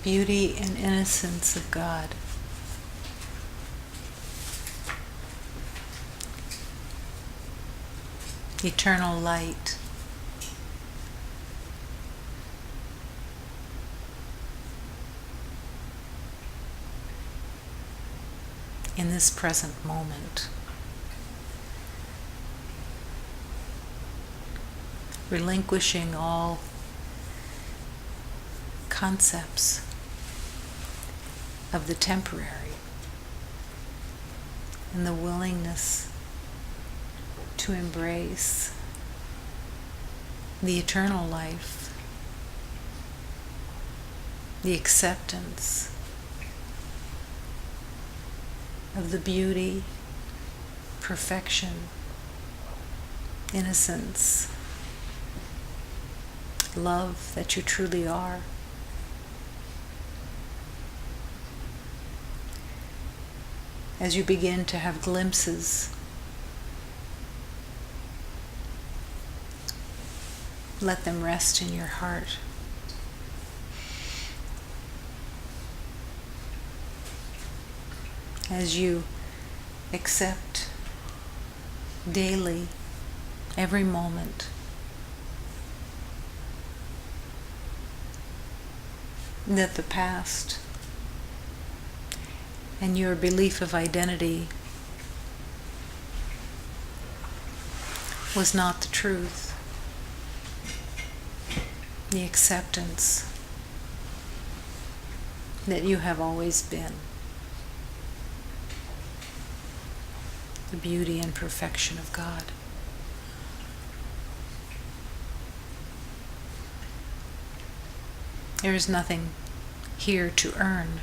beauty and innocence of God. Eternal light. In this present moment. Relinquishing all concepts of the temporary and the willingness to embrace the eternal life, the acceptance of the beauty, perfection, innocence, love that you truly are. As you begin to have glimpses, let them rest in your heart. As you accept daily, every moment, that the past and your belief of identity was not the truth. The acceptance that you have always been. The beauty and perfection of God. There is nothing here to earn,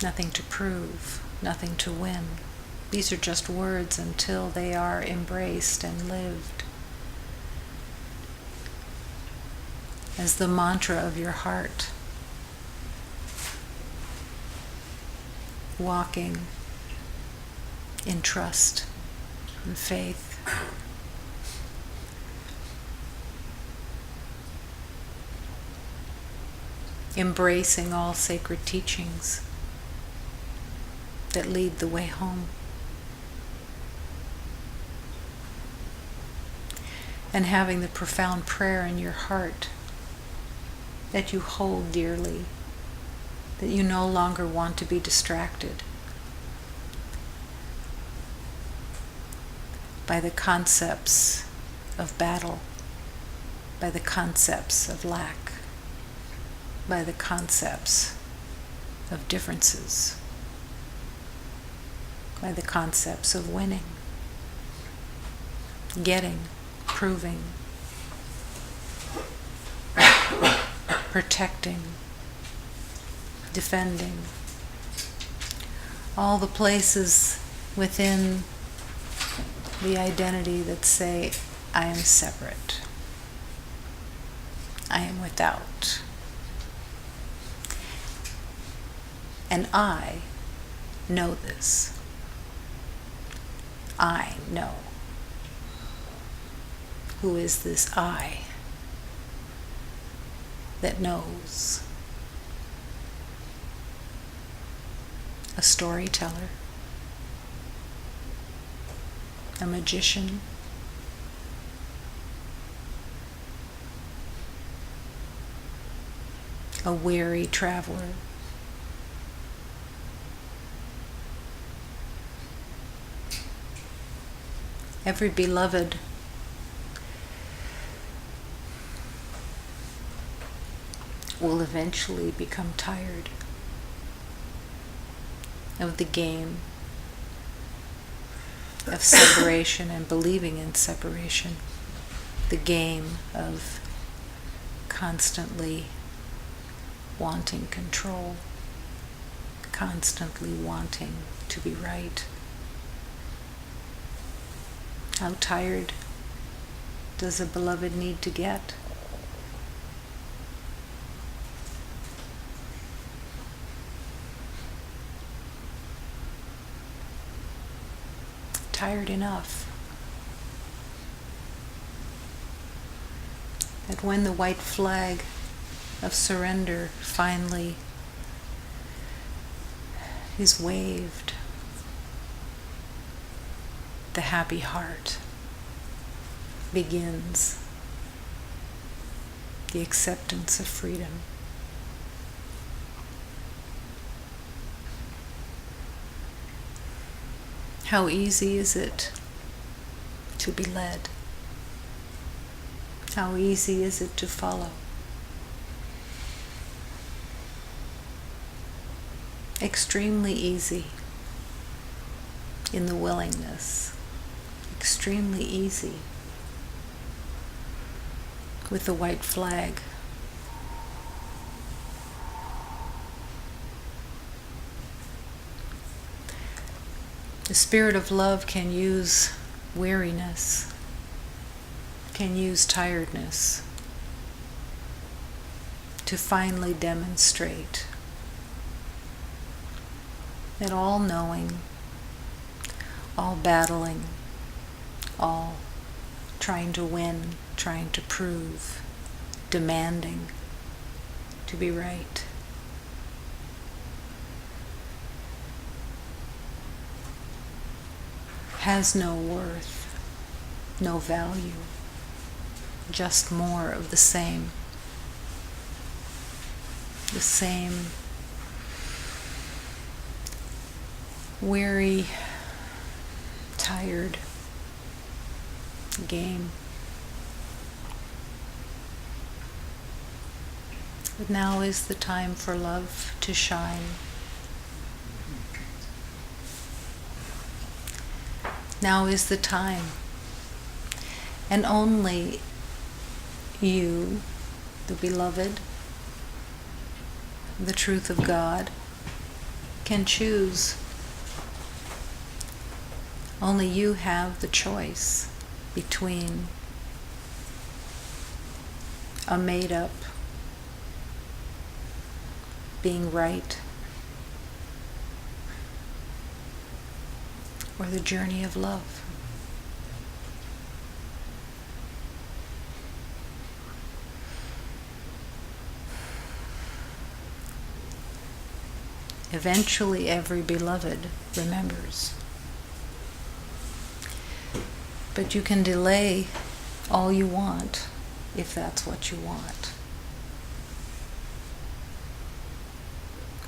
nothing to prove, nothing to win. These are just words until they are embraced and lived as the mantra of your heart, walking in trust and faith. Embracing all sacred teachings that lead the way home. And having the profound prayer in your heart that you hold dearly, that you no longer want to be distracted by the concepts of battle, by the concepts of lack, by the concepts of differences, by the concepts of winning, getting, proving, protecting, defending, all the places within the identity that say, I am separate, I am without, and I know this. I know. Who is this I that knows? A storyteller, a magician, a weary traveler, every beloved will eventually become tired of the game of separation and believing in separation, the game of constantly wanting control, constantly wanting to be right. How tired does a beloved need to get? Tired enough that when the white flag of surrender finally is waved, the happy heart begins the acceptance of freedom. How easy is it to be led? How easy is it to follow? Extremely easy in the willingness, extremely easy with the white flag. The spirit of love can use weariness, can use tiredness to finally demonstrate that all knowing, all battling, all trying to win, trying to prove, demanding to be right, has no worth, no value, just more of the same weary, tired game. But now is the time for love to shine. Now is the time. And only you, the beloved, the truth of God, can choose. Only you have the choice between a made-up being right or the journey of love. Eventually, every beloved remembers. But you can delay all you want if that's what you want.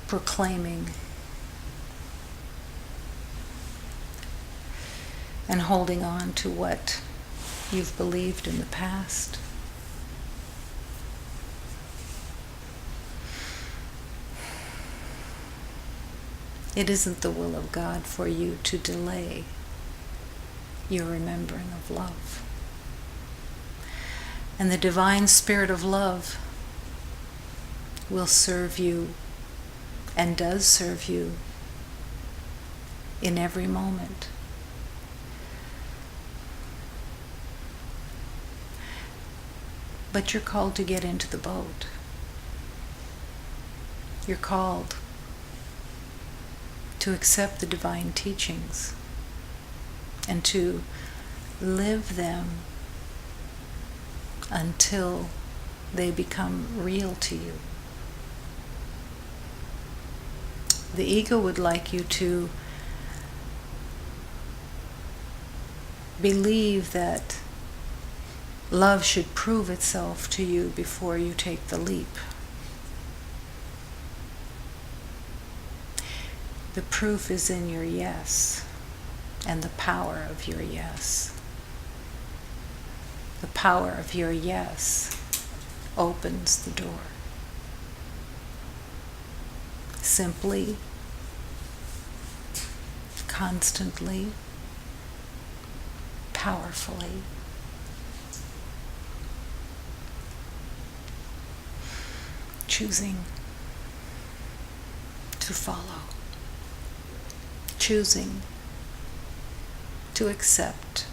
Proclaiming and holding on to what you've believed in the past. It isn't the will of God for you to delay your remembering of love. And the divine spirit of love will serve you and does serve you in every moment. But you're called to get into the boat. You're called to accept the divine teachings and to live them until they become real to you. The ego would like you to believe that love should prove itself to you before you take the leap. The proof is in your yes and the power of your yes. The power of your yes opens the door. Simply, constantly, powerfully. Choosing to follow. Choosing to accept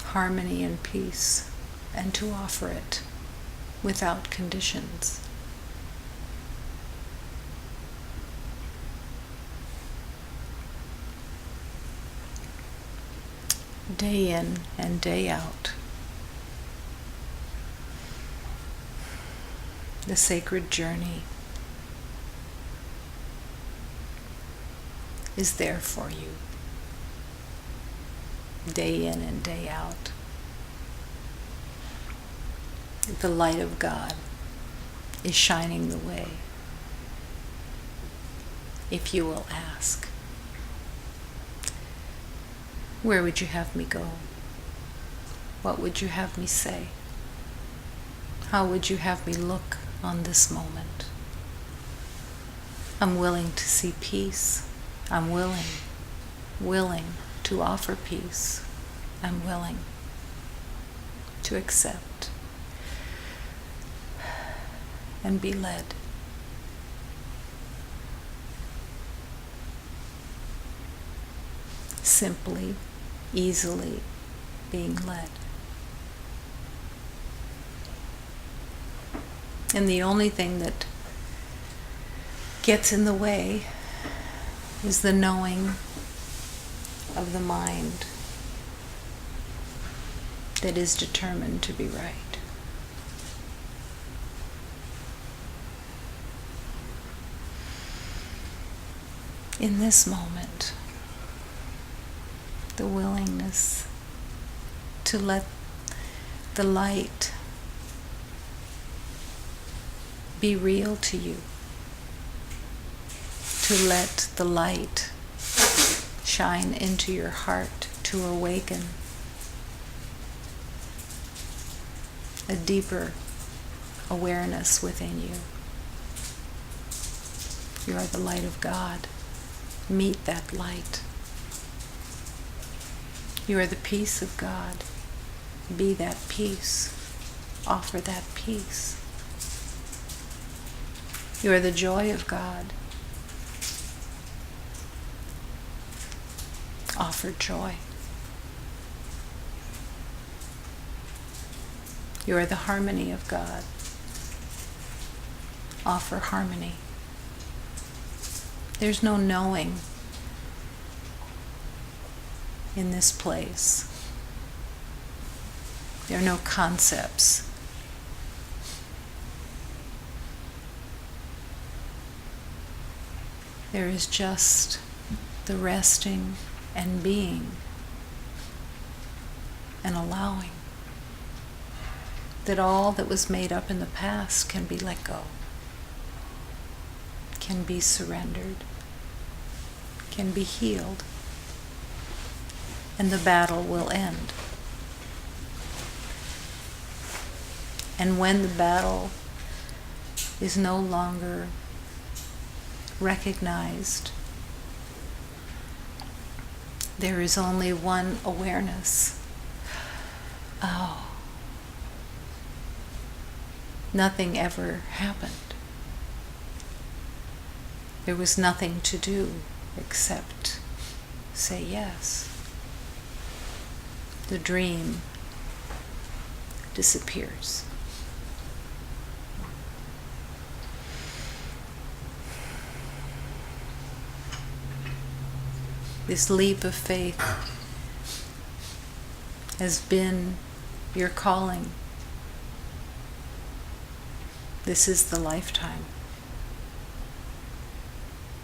harmony and peace and to offer it without conditions. Day in and day out. the sacred journey is there for you, day in and day out. The light of God is shining the way, if you will ask. Where would you have me go? What would you have me say? How would you have me look on this moment? I'm willing to see peace. I'm willing to offer peace. I'm willing to accept and be led. Simply, easily being led. And the only thing that gets in the way is the knowing of the mind that is determined to be right. In this moment, the willingness to let the light be real to you, to let the light shine into your heart, to awaken a deeper awareness within you. You are the light of God. Meet that light. You are the peace of God. Be that peace. Offer that peace. You are the joy of God. Offer joy. You are the harmony of God. Offer harmony. There's no knowing in this place. There are no concepts. There is just the resting and being and allowing that all that was made up in the past can be let go, can be surrendered, can be healed, and the battle will end. And when the battle is no longer recognized, there is only one awareness. Oh, nothing ever happened. There was nothing to do except say yes. The dream disappears. This leap of faith has been your calling. This is the lifetime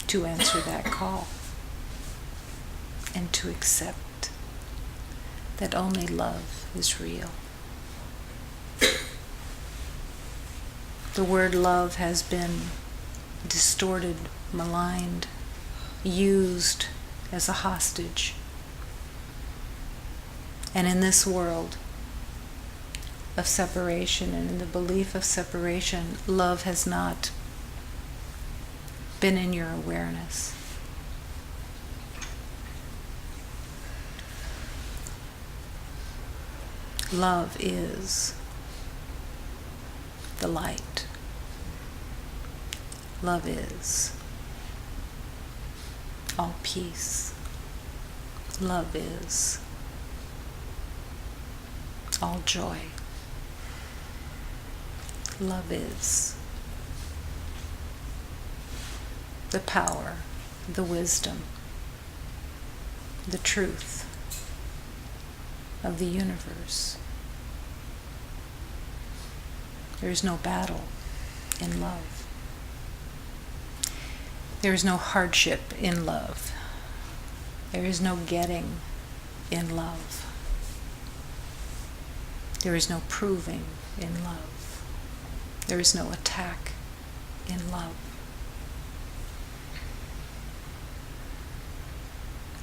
to answer that call and to accept that only love is real. The word love has been distorted, maligned, used as a hostage. And in this world of separation and in the belief of separation, love has not been in your awareness. Love is the light. Love is all peace. Love is all joy. Love is the power, the wisdom, the truth of the universe. There is no battle in love. There is no hardship in love. There is no getting in love. There is no proving in love. There is no attack in love.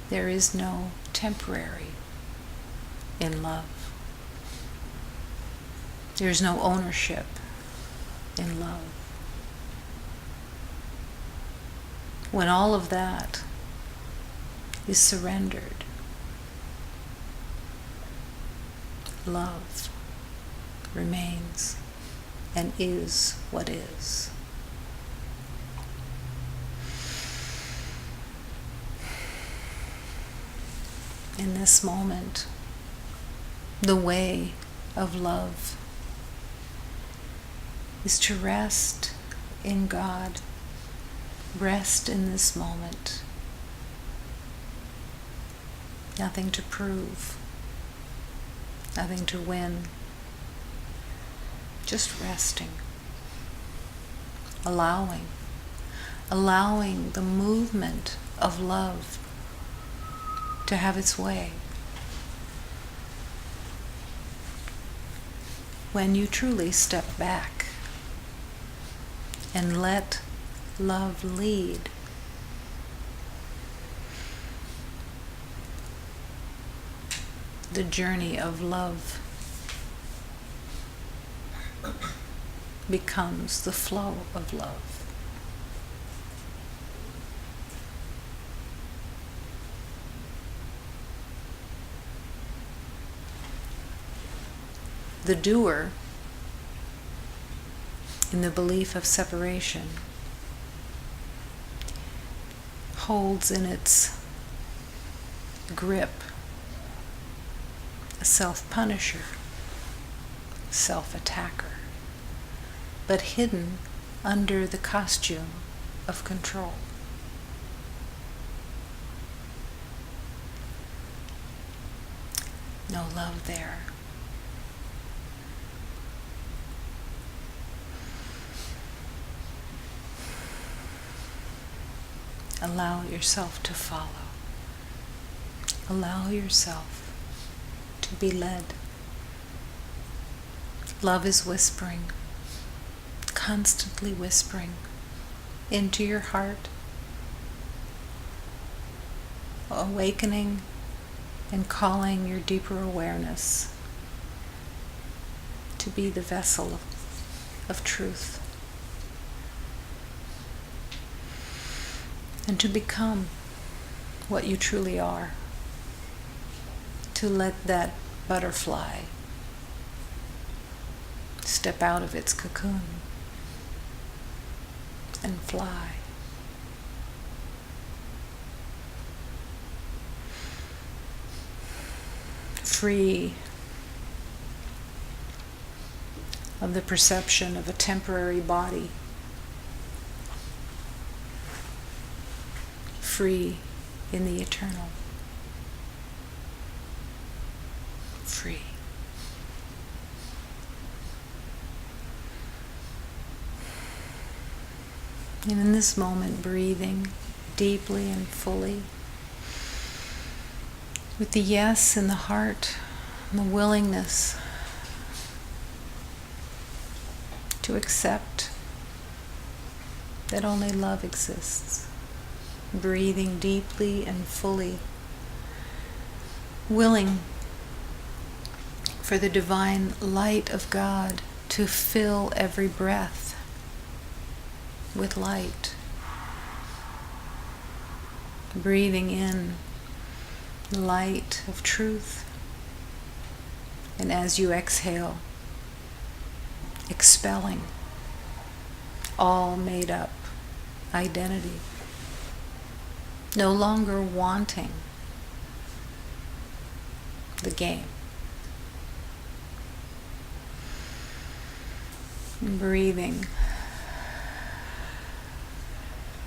There is no temporary in love. There is no ownership in love. When all of that is surrendered, love remains and is what is. In this moment, the way of love is to rest in God, rest in this moment. Nothing to prove, nothing to win, just resting, allowing the movement of love to have its way. When you truly step back and let love lead, the journey of love becomes the flow of love. The doer, in the belief of separation, holds in its grip a self-punisher, self-attacker, but hidden under the costume of control. No love there. Allow yourself to follow. Allow yourself to be led. Love is whispering, constantly whispering into your heart, awakening and calling your deeper awareness to be the vessel of truth. And to become what you truly are. To let that butterfly step out of its cocoon and fly. Free of the perception of a temporary body. Free in the eternal. Free. And in this moment, breathing deeply and fully, with the yes in the heart, and the willingness to accept that only love exists. Breathing deeply and fully, willing for the divine light of God to fill every breath with light. Breathing in the light of truth, and as you exhale, expelling all made up identity. No longer wanting the game. Breathing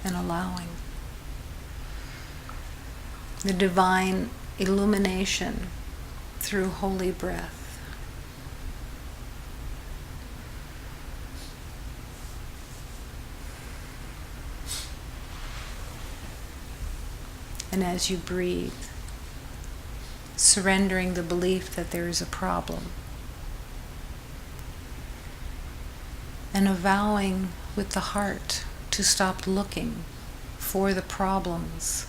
and allowing the divine illumination through holy breath and as you breathe, surrendering the belief that there is a problem, and avowing with the heart to stop looking for the problems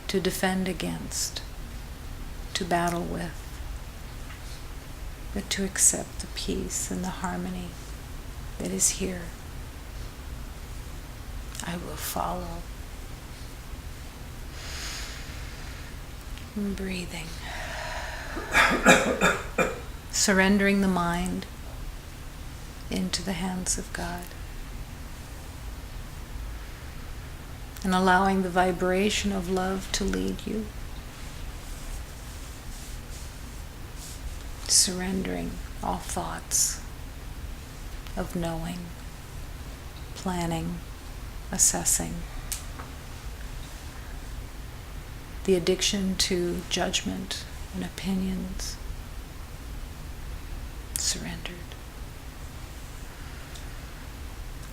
to defend against, to battle with, but to accept the peace and the harmony that is here. I will follow. And breathing. Surrendering the mind into the hands of God. And allowing the vibration of love to lead you. Surrendering all thoughts of knowing, planning, assessing. The addiction to judgment and opinions. Surrendered.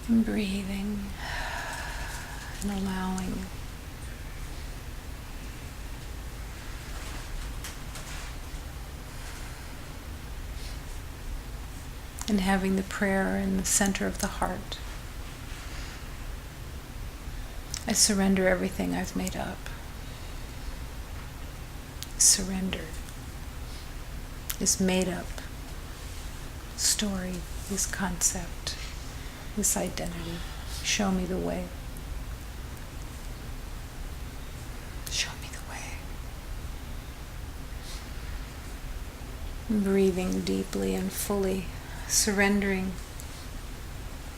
And breathing and allowing. And having the prayer in the center of the heart. I surrender everything I've made up. Surrender this made up story, this concept, this identity. Show me the way. Show me the way. Breathing deeply and fully, surrendering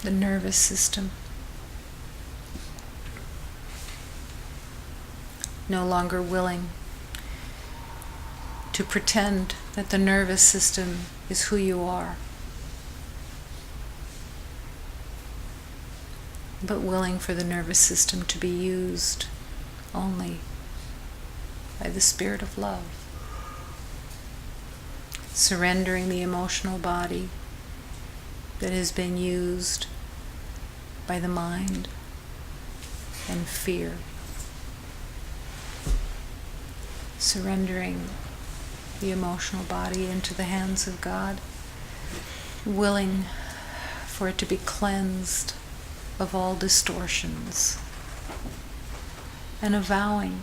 the nervous system. No longer willing to pretend that the nervous system is who you are, but willing for the nervous system to be used only by the Spirit of love. Surrendering the emotional body that has been used by the mind and fear. Surrendering the emotional body into the hands of God, willing for it to be cleansed of all distortions, and avowing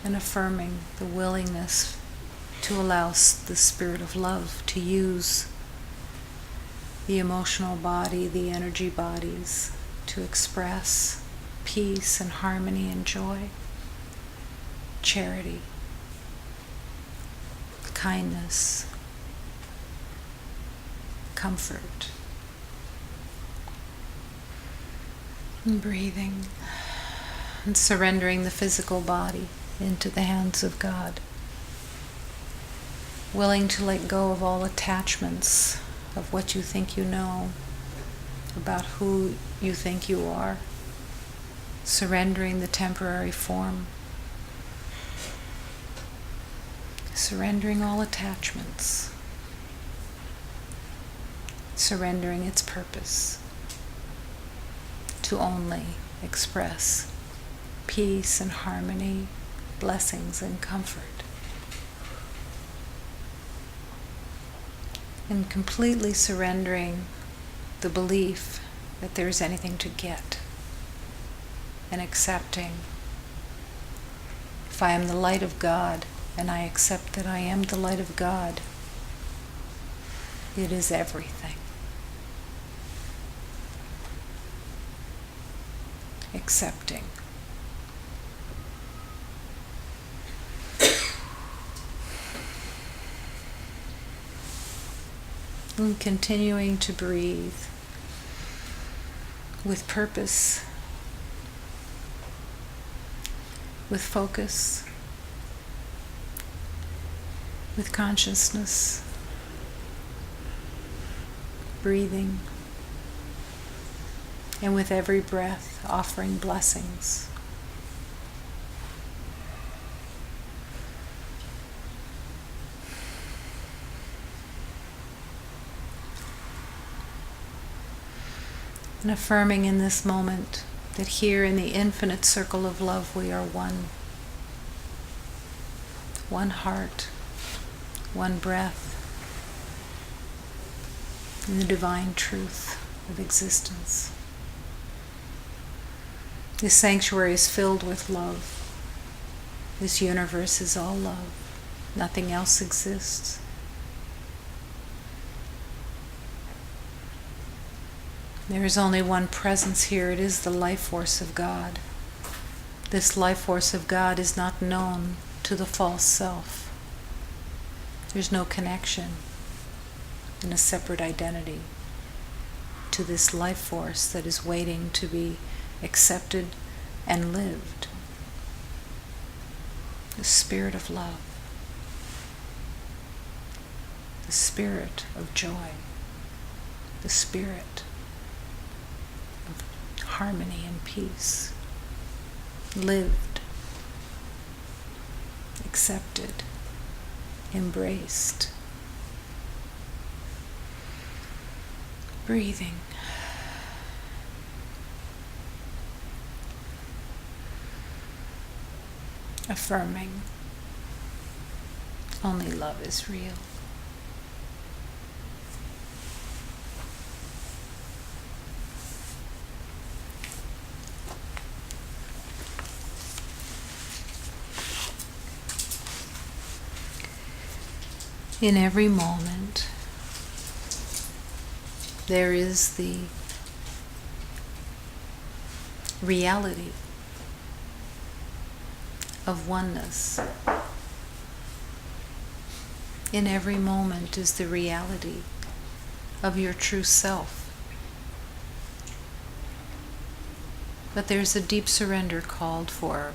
and affirming the willingness to allow the Spirit of love to use the emotional body, the energy bodies, to express peace and harmony and joy, charity, kindness, comfort. And breathing and surrendering the physical body into the hands of God. Willing to let go of all attachments of what you think you know, about who you think you are. Surrendering the temporary form. Surrendering all attachments. Surrendering its purpose to only express peace and harmony, blessings and comfort. And completely surrendering the belief that there's anything to get, and accepting, if I am the light of God, and I accept that I am the light of God, it is everything. Accepting. And continuing to breathe with purpose, with focus, with consciousness, breathing, and with every breath offering blessings. And affirming in this moment that here in the infinite circle of love we are one. one heart, one breath, in the divine truth of existence. This sanctuary is filled with love. This universe is all love. Nothing else exists. There is only one presence here. It is the life force of God. This life force of God is not known to the false self. There's no connection in a separate identity to this life force that is waiting to be accepted and lived. The spirit of love, the spirit of joy, the spirit of harmony and peace, lived, accepted, embraced. Breathing. Affirming. Only love is real. In every moment, there is the reality of oneness. In every moment is the reality of your true self. But there's a deep surrender called for,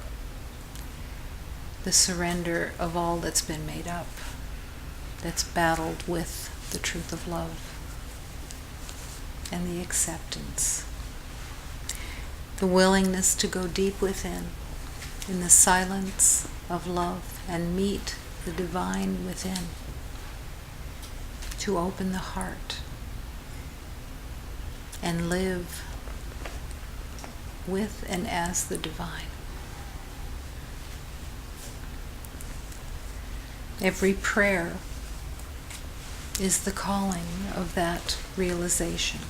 the surrender of all that's been made up, that's battled with the truth of love and the acceptance. The willingness to go deep within, in the silence of love, and meet the divine within, to open the heart and live with and as the divine. Every prayer is the calling of that realization.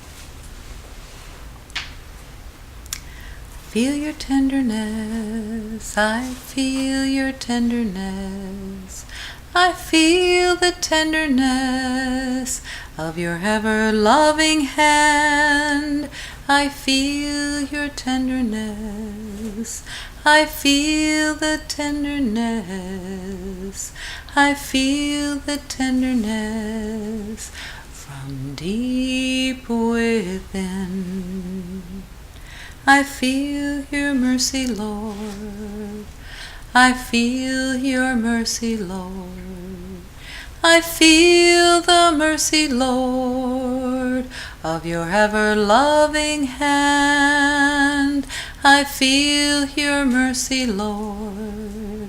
Feel your tenderness, I feel your tenderness, I feel the tenderness of your ever-loving hand. I feel your tenderness, I feel the tenderness, I feel the tenderness from deep within. I feel your mercy, Lord. I feel your mercy, Lord. I feel the mercy, Lord, of your ever-loving hand. I feel your mercy, Lord.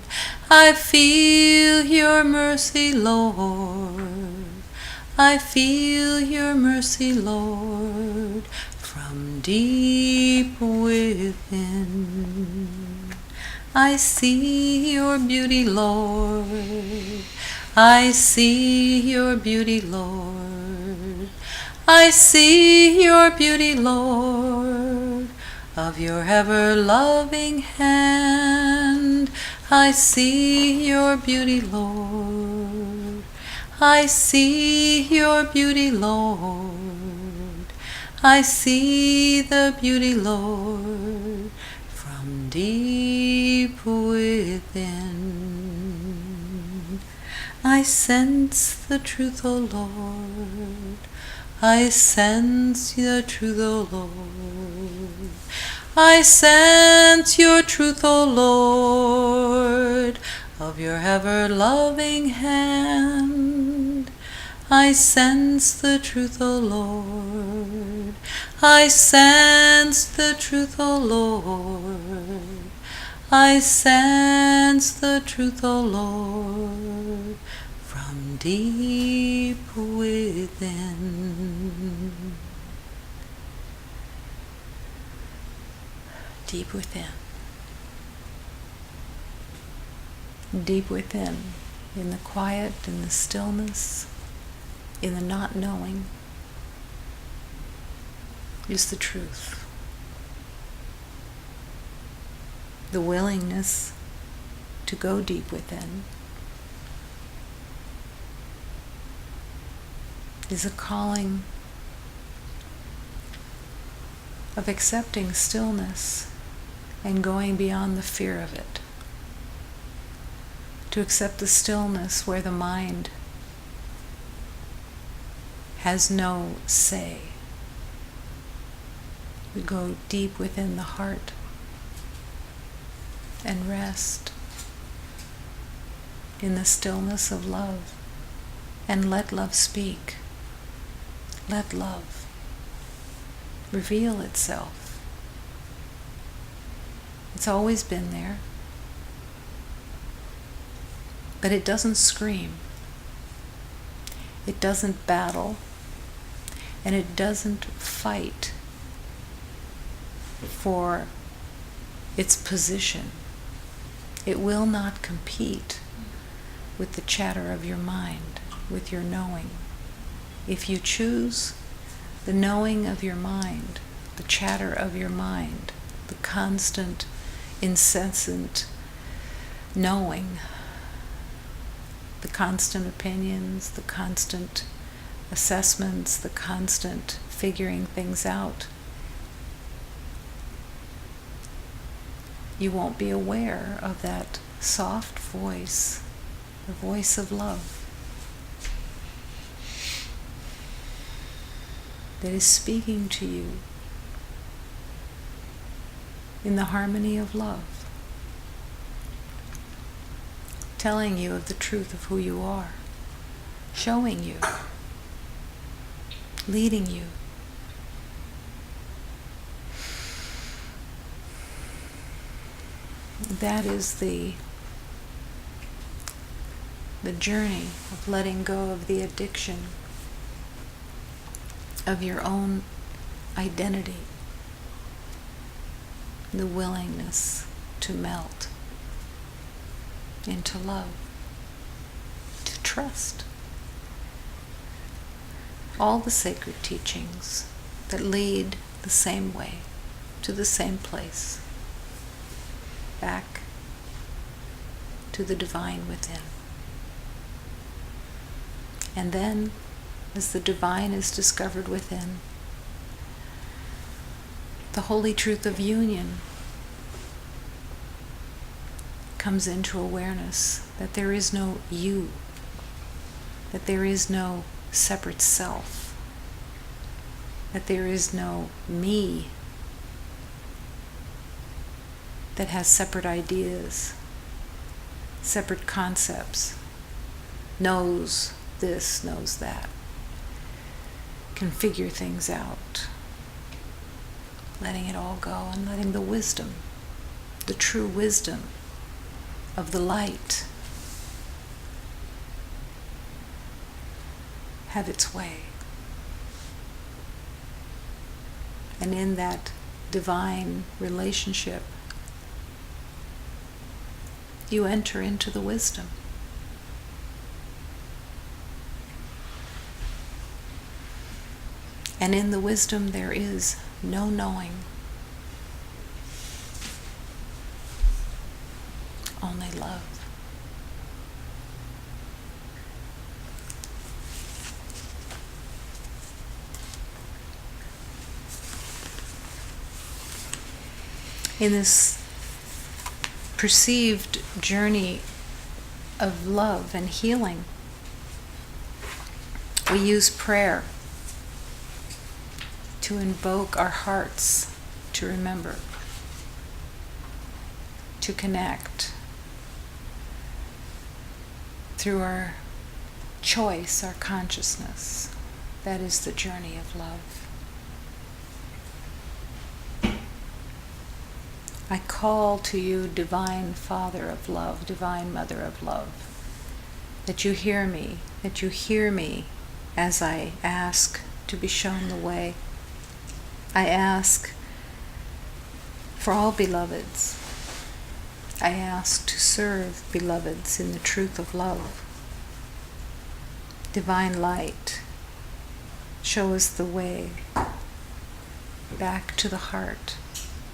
I feel your mercy, Lord. I feel your mercy, Lord, from deep within. I see your beauty, Lord. I see your beauty, Lord. I see your beauty, Lord, of your ever-loving hand. I see your beauty, Lord. I see your beauty, Lord. I see the beauty, Lord, from deep within. I sense the truth, O Lord. I sense the truth, O Lord. I sense your truth, O Lord, of your ever-loving hand. I sense the truth, O Lord. I sense the truth, O Lord. I sense the truth, O Lord, from deep within. Deep within. Deep within in the quiet, in the stillness, in the not knowing, is the truth. The willingness to go deep within is a calling of accepting stillness and going beyond the fear of it. To accept the stillness where the mind has no say. We go deep within the heart and rest in the stillness of love and let love speak. Let love reveal itself. It's always been there, but it doesn't scream. It doesn't battle, and it doesn't fight for its position. It will not compete with the chatter of your mind, with your knowing. If you choose the knowing of your mind, the chatter of your mind, the constant, incessant knowing, the constant opinions, the constant assessments, the constant figuring things out, you won't be aware of that soft voice, the voice of love, that is speaking to you in the harmony of love, telling you of the truth of who you are, showing you, leading you. That is the journey of letting go of the addiction of your own identity, the willingness to melt into love, to trust. All the sacred teachings that lead the same way, to the same place, back to the divine within. And then, as the divine is discovered within, the holy truth of union comes into awareness that there is no you, that there is no separate self, that there is no me that has separate ideas, separate concepts, knows this, knows that, can figure things out, letting it all go and letting the wisdom, the true wisdom of the light have its way. And in that divine relationship, you enter into the wisdom. And in the wisdom there is no knowing, only love. In this perceived journey of love and healing, we use prayer to invoke our hearts to remember, to connect through our choice, our consciousness. That is the journey of love. I call to you, Divine Father of Love, Divine Mother of Love, that you hear me as I ask to be shown the way. I ask for all beloveds. I ask to serve beloveds in the truth of love. Divine light, show us the way back to the heart,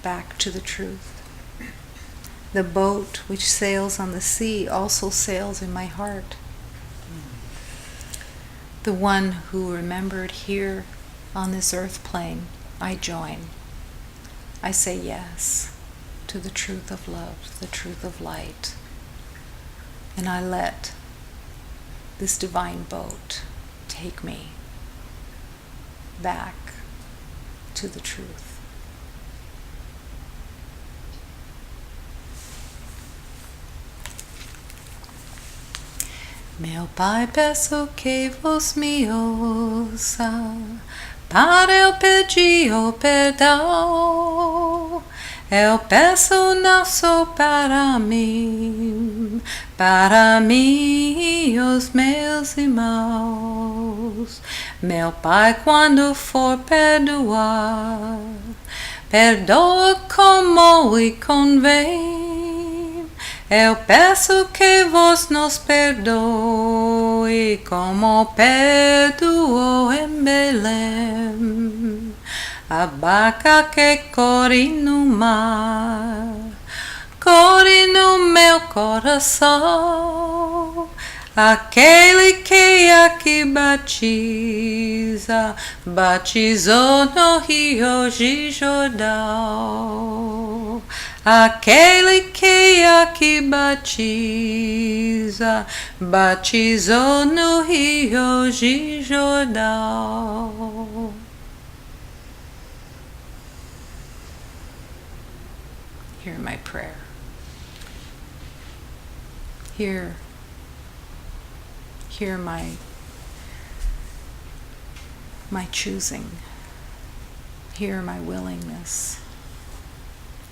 back to the truth. The boat which sails on the sea also sails in my heart. The one who remembered here on this earth plane, I join. I say yes to the truth of love, the truth of light. And I let this divine boat take me back to the truth. Meu Pai, peço que vos me ouça, para eu pedir o perdão. Eu peço não só para mim e os meus irmãos. Meu Pai, quando for perdoar, perdoa como lhe convém. Eu peço que vos nos perdoe, como perdoou em Belém. A barca que corre no mar, corre no meu coração. Aquele que aqui batiza, batizou no Rio de Jordão. Aquele que aqui batiza, batizou no Rio de Jordão. Hear my prayer. Hear my choosing. Hear my willingness.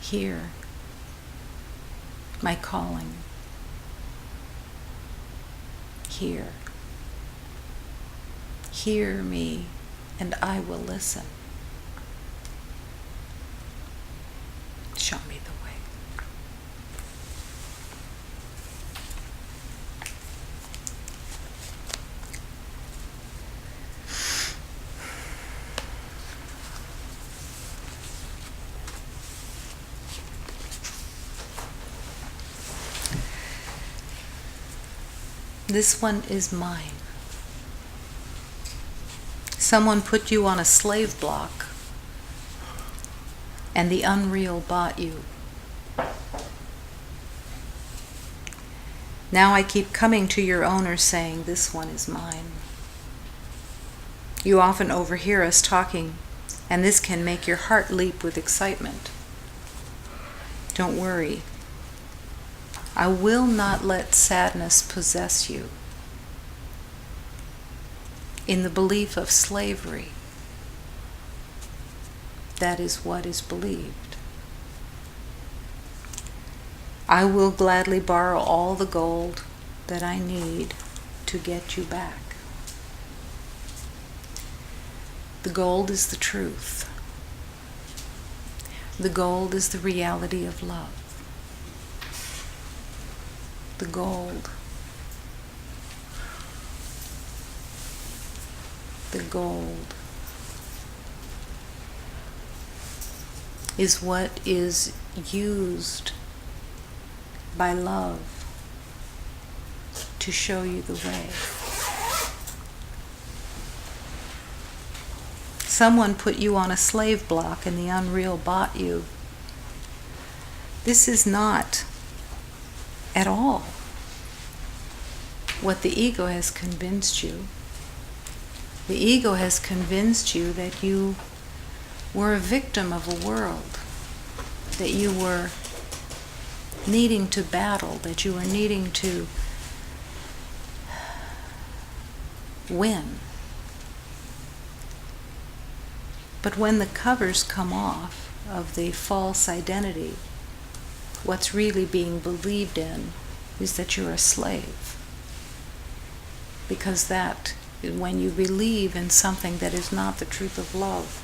Hear my calling. Hear me, and I will listen. Show me the way. This one is mine. Someone put you on a slave block, and the unreal bought you. Now I keep coming to your owner saying, this one is mine. You often overhear us talking, and this can make your heart leap with excitement. Don't worry. I will not let sadness possess you in the belief of slavery. That is what is believed. I will gladly borrow all the gold that I need to get you back. The gold is the truth. The gold is the reality of love. The gold is what is used by love to show you the way. Someone put you on a slave block and the unreal bought you. This is not at all what the ego has convinced you. The ego has convinced you that you were a victim of a world, that you were needing to battle, that you were needing to win. But when the covers come off of the false identity, what's really being believed in is that you're a slave. Because that, when you believe in something that is not the truth of love,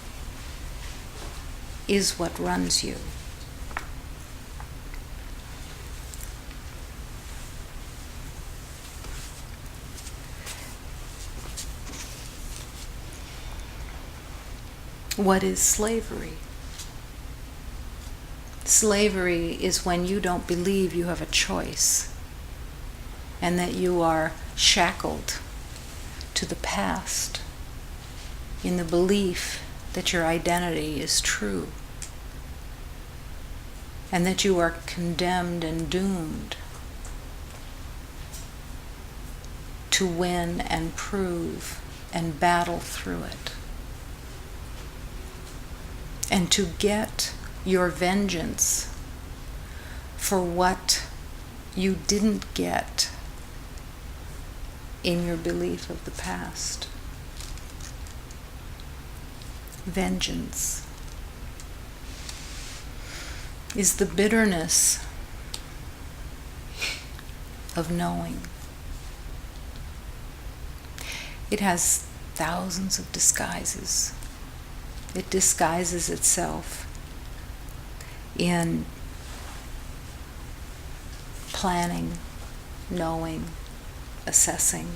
is what runs you. What is slavery? Slavery is when you don't believe you have a choice and that you are shackled to the past in the belief that your identity is true and that you are condemned and doomed to win and prove and battle through it, and to get your vengeance for what you didn't get in your belief of the past. Vengeance is the bitterness of knowing. It has thousands of disguises. It disguises itself in planning, knowing, assessing.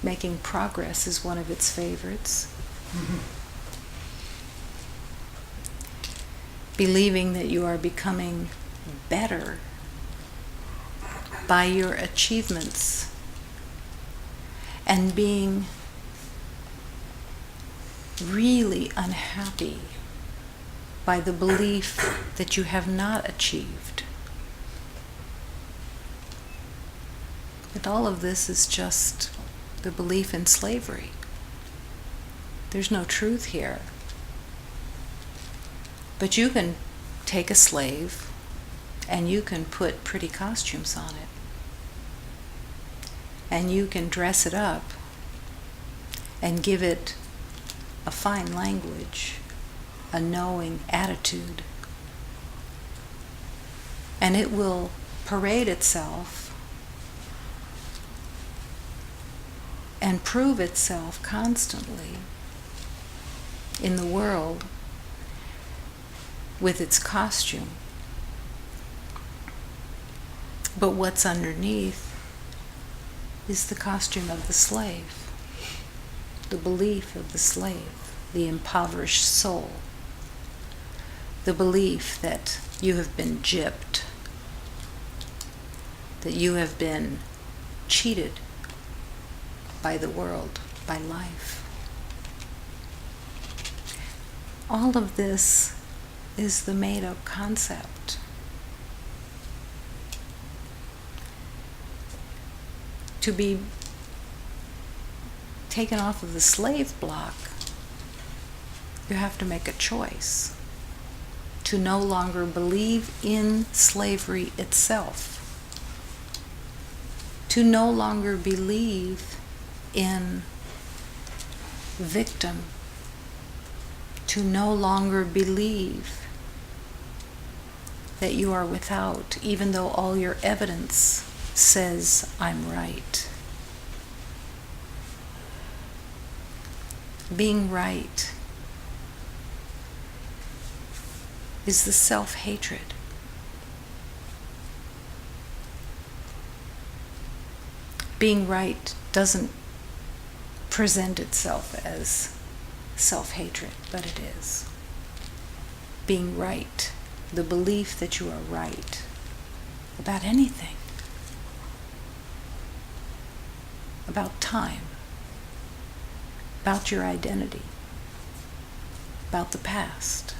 Making progress is one of its favorites. Mm-hmm. Believing that you are becoming better by your achievements and being really unhappy by the belief that you have not achieved. But all of this is just the belief in slavery. There's no truth here. But you can take a slave and you can put pretty costumes on it. And you can dress it up and give it a fine language, a knowing attitude. And it will parade itself and prove itself constantly in the world with its costume. But what's underneath is the costume of the slave, the belief of the slave, the impoverished soul, the belief that you have been gypped, that you have been cheated by the world, by life. All of this is the made-up concept. To be taken off of the slave block, you have to make a choice to no longer believe in slavery itself, to no longer believe in victim, to no longer believe that you are without, even though all your evidence says I'm right. Being right is the self-hatred. Being right doesn't present itself as self-hatred, but it is. Being right, the belief that you are right about anything, about time, about your identity, about the past,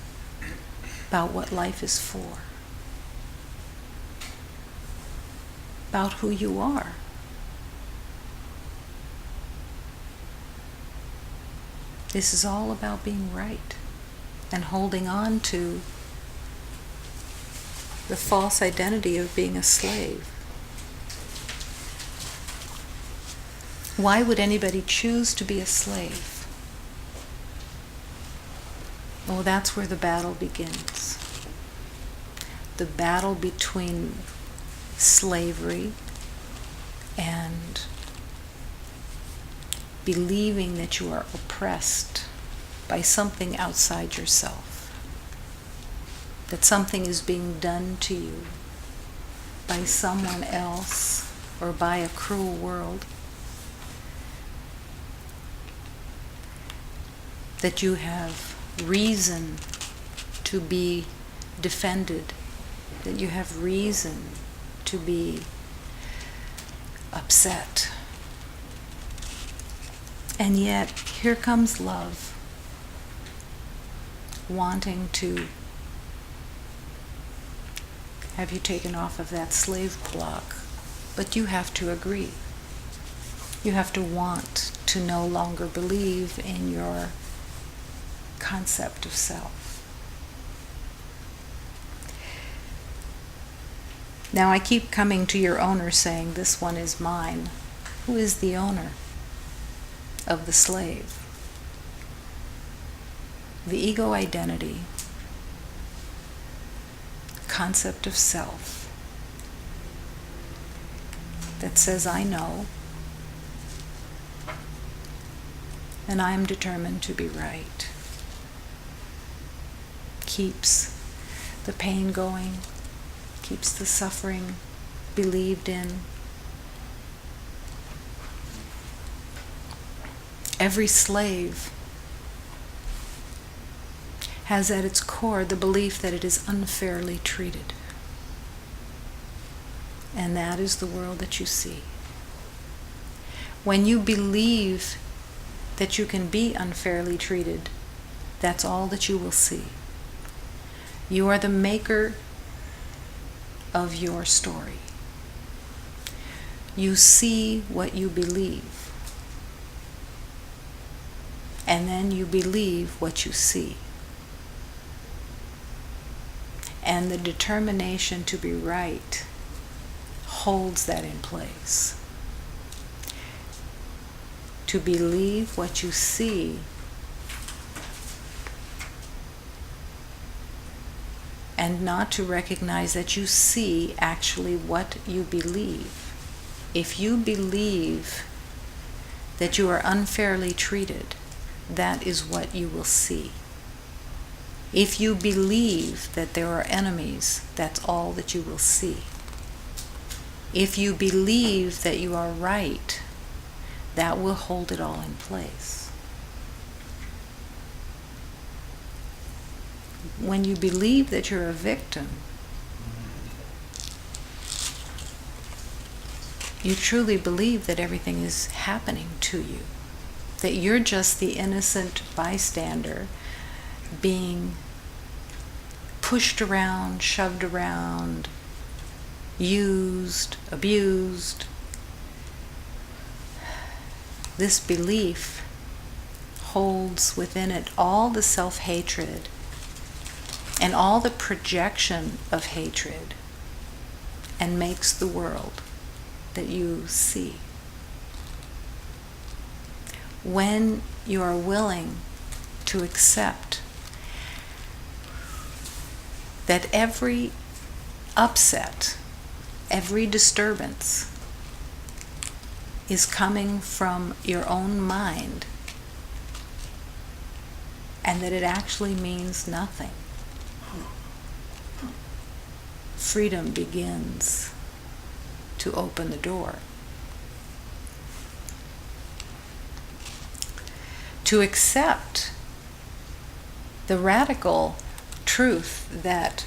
about what life is for, about who you are. This is all about being right and holding on to the false identity of being a slave. Why would anybody choose to be a slave? Well, that's where the battle begins. The battle between slavery and believing that you are oppressed by something outside yourself, that something is being done to you by someone else or by a cruel world, that you have reason to be defended, that you have reason to be upset. And yet, here comes love, wanting to have you taken off of that slave block. But you have to agree. You have to want to no longer believe in your concept of self. Now I keep coming to your owner saying, this one is mine. Who is the owner of the slave? The ego identity, concept of self, that says I know, and I am determined to be right, keeps the pain going, keeps the suffering believed in. Every slave has at its core the belief that it is unfairly treated. And that is the world that you see. When you believe that you can be unfairly treated, that's all that you will see. You are the maker of your story. You see what you believe, and then you believe what you see. And the determination to be right holds that in place. To believe what you see and not to recognize that you see actually what you believe. If you believe that you are unfairly treated, that is what you will see. If you believe that there are enemies, that's all that you will see. If you believe that you are right, that will hold it all in place. When you believe that you're a victim, you truly believe that everything is happening to you, that you're just the innocent bystander being pushed around, shoved around, used, abused. This belief holds within it all the self-hatred and all the projection of hatred, and makes the world that you see. When you are willing to accept that every upset, every disturbance is coming from your own mind, and that it actually means nothing, freedom begins to open the door. To accept the radical truth that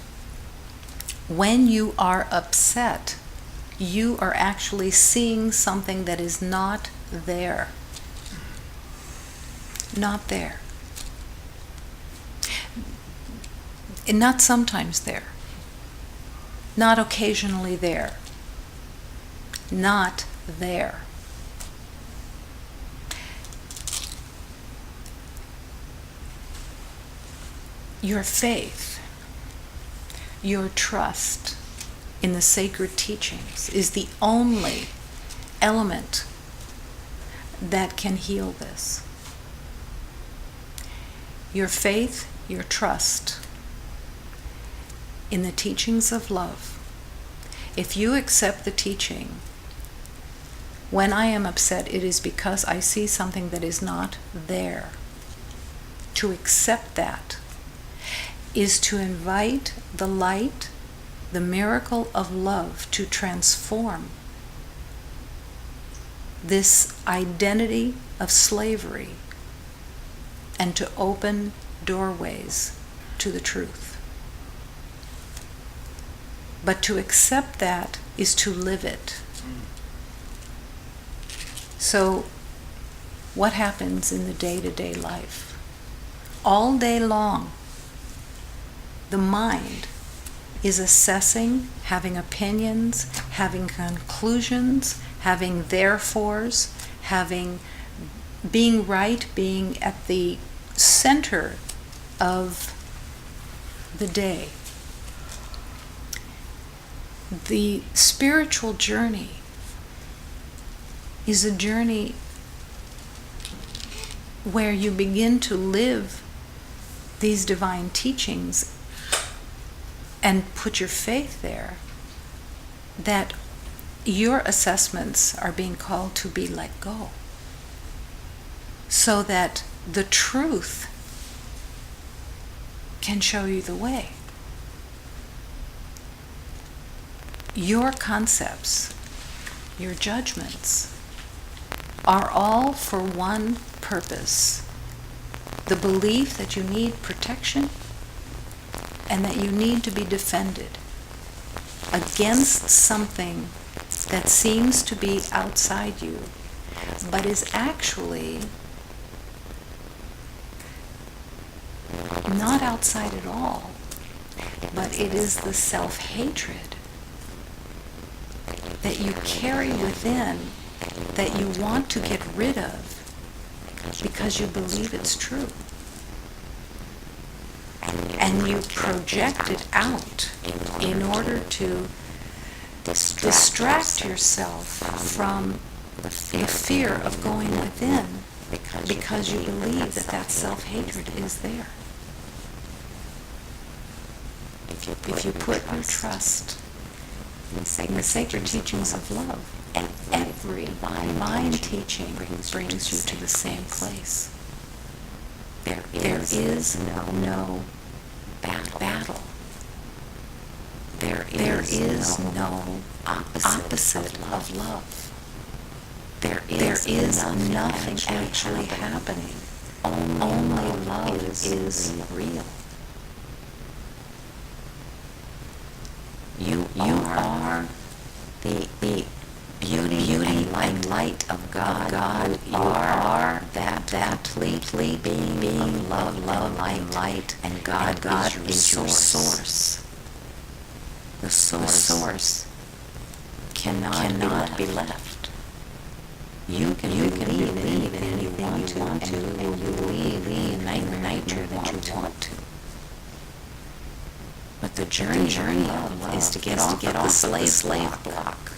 when you are upset, you are actually seeing something that is not there. Not there. And not sometimes there. Not occasionally there. Not there. Your faith, your trust in the sacred teachings is the only element that can heal this. Your faith, your trust in the teachings of love. If you accept the teaching, when I am upset, it is because I see something that is not there. To accept that is to invite the light, the miracle of love to transform this identity of slavery and to open doorways to the truth. But to accept that is to live it. So, what happens in the day-to-day life? All day long, the mind is assessing, having opinions, having conclusions, having therefores, being right, being at the center of the day. The spiritual journey is a journey where you begin to live these divine teachings and put your faith there, that your assessments are being called to be let go, so that the truth can show you the way. Your concepts, your judgments, are all for one purpose: the belief that you need protection and that you need to be defended against something that seems to be outside you, but is actually not outside at all, but it is the self-hatred that you carry within, that you want to get rid of because you believe it's true. And you project it out in order to distract yourself from the fear of going within, because you believe that self-hatred is there. If you put your trust in the sacred teachings of love, and every divine teaching brings you to the same place. There is no battle. There is no opposite of love. There is nothing actually happening. Only love is real. You are the beauty and light of God. You are that completely being of love, light, and God is your source. The source cannot be left. You can believe in anything you want to, and you believe in nature that you want to. But the journey of love is to get off the slave block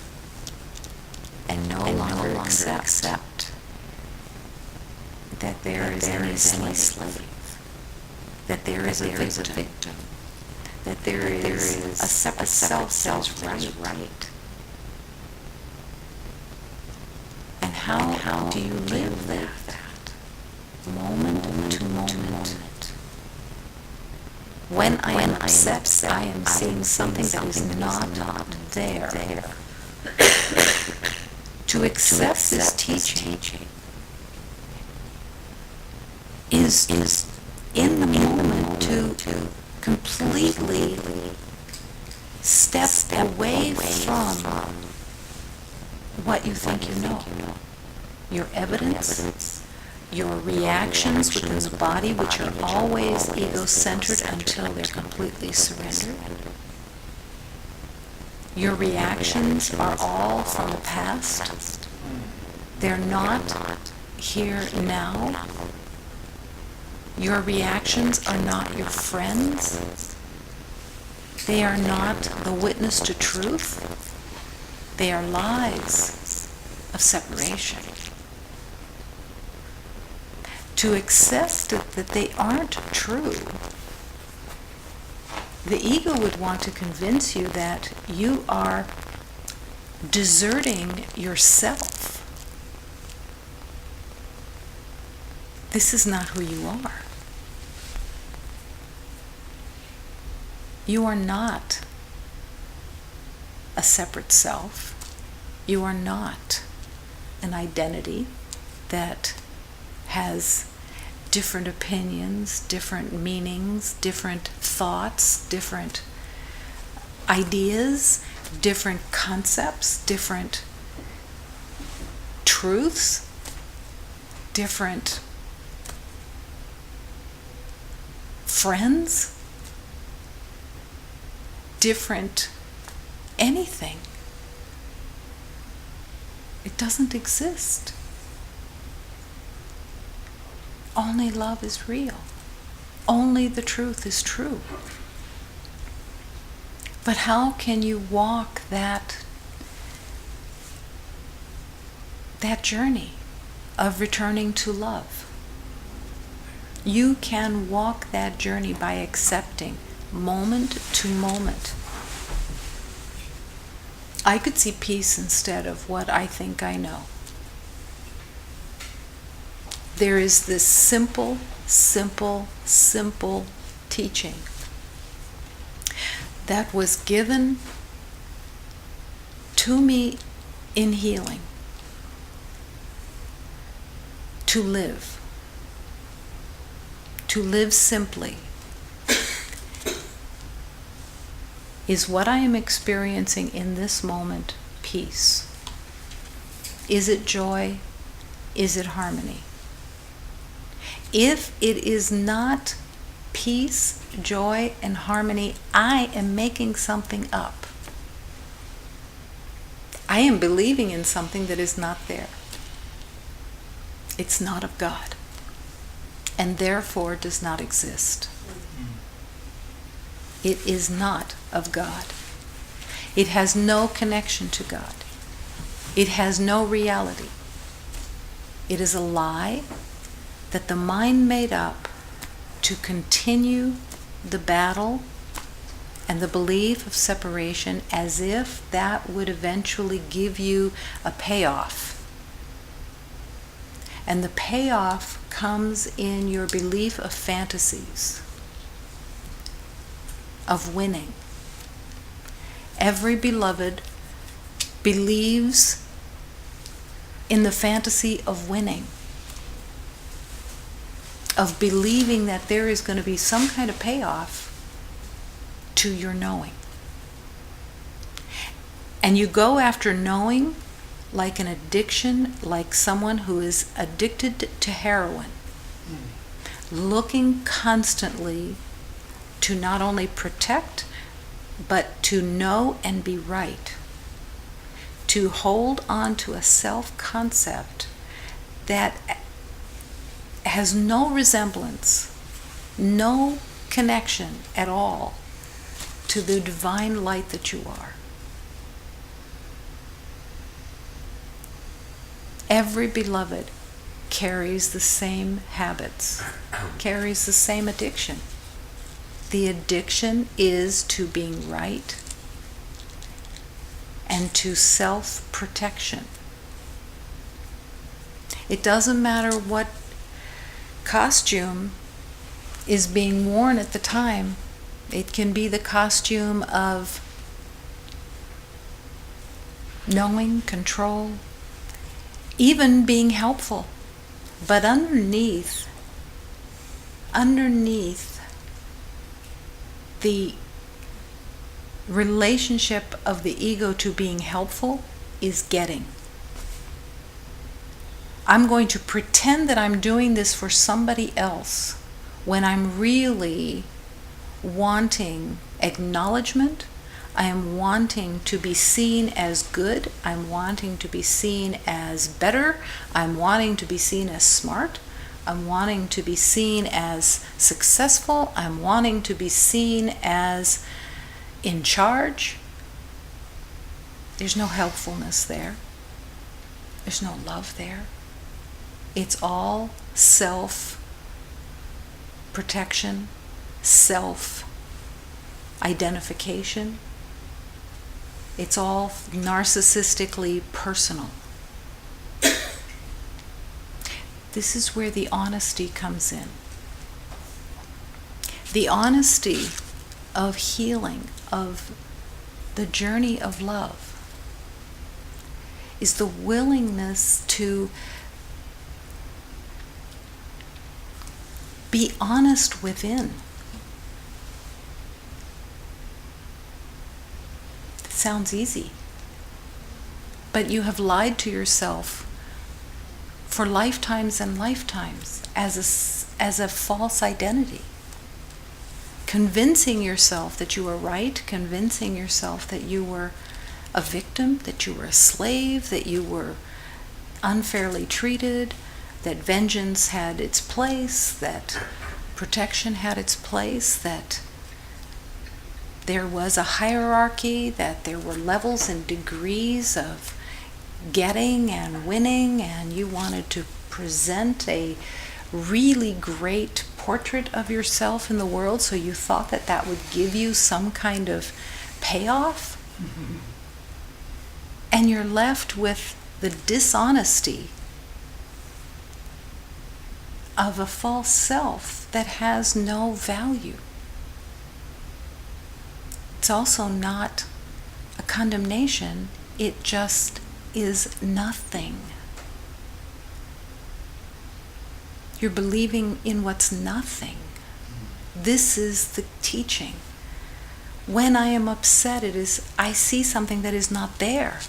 and no longer accept that there is any slave, that there is a victim, that there is a separate self that is right. And how do you live that? Moment to moment. When I am upset, I am seeing something that is not there. To accept this teaching is in the moment to completely step away from what you think you know. Your evidence, your reactions within the body, which are always ego-centered until they're completely surrendered. Your reactions are all from the past. They're not here now. Your reactions are not your friends. They are not the witness to truth. They are lies of separation. To accept that they aren't true, the ego would want to convince you that you are deserting yourself. This is not who you are. You are not a separate self. You are not an identity that has different opinions, different meanings, different thoughts, different ideas, different concepts, different truths, different friends, different anything. It doesn't exist. Only love is real. Only the truth is true. But how can you walk that journey of returning to love? You can walk that journey by accepting moment to moment. I could see peace instead of what I think I know. There is this simple, simple, simple teaching that was given to me in healing to live simply, is what I am experiencing in this moment peace? Is it joy? Is it harmony? If it is not peace, joy, and harmony, I am making something up. I am believing in something that is not there. It's not of God, and therefore does not exist. It is not of God. It has no connection to God. It has no reality. It is a lie that the mind made up to continue the battle and the belief of separation as if that would eventually give you a payoff. And the payoff comes in your belief of fantasies, of winning. Every beloved believes in the fantasy of winning, of believing that there is going to be some kind of payoff to your knowing. And you go after knowing like an addiction, like someone who is addicted to heroin, looking constantly to not only protect, but to know and be right, to hold on to a self-concept that has no resemblance, no connection at all to the divine light that you are. Every beloved carries the same habits, carries the same addiction. The addiction is to being right and to self-protection. It doesn't matter what costume is being worn at the time. It can be the costume of knowing, control, even being helpful. But underneath the relationship of the ego to being helpful is getting. I'm going to pretend that I'm doing this for somebody else when I'm really wanting acknowledgement. I am wanting to be seen as good. I'm wanting to be seen as better. I'm wanting to be seen as smart. I'm wanting to be seen as successful. I'm wanting to be seen as in charge. There's no helpfulness there. There's no love there. It's all self-protection, self-identification. It's all narcissistically personal. This is where the honesty comes in. The honesty of healing, of the journey of love, is the willingness to Be honest within. It sounds easy. But you have lied to yourself for lifetimes and lifetimes as a false identity. Convincing yourself that you were right, convincing yourself that you were a victim, that you were a slave, that you were unfairly treated, that vengeance had its place, that protection had its place, that there was a hierarchy, that there were levels and degrees of getting and winning, and you wanted to present a really great portrait of yourself in the world, so you thought that that would give you some kind of payoff. Mm-hmm. And you're left with the dishonesty of a false self that has no value. It's also not a condemnation, it just is nothing. You're believing in what's nothing. This is the teaching. When I am upset, it is I see something that is not there.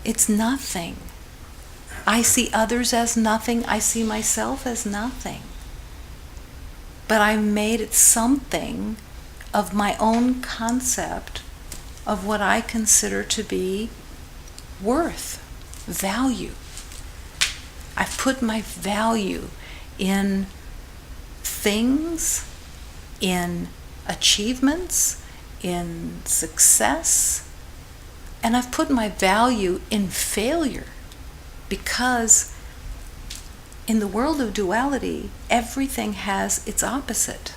It's nothing. I see others as nothing. I see myself as nothing. But I made it something of my own concept of what I consider to be worth, value. I've put my value in things, in achievements, in success, and I've put my value in failure, because in the world of duality, everything has its opposite.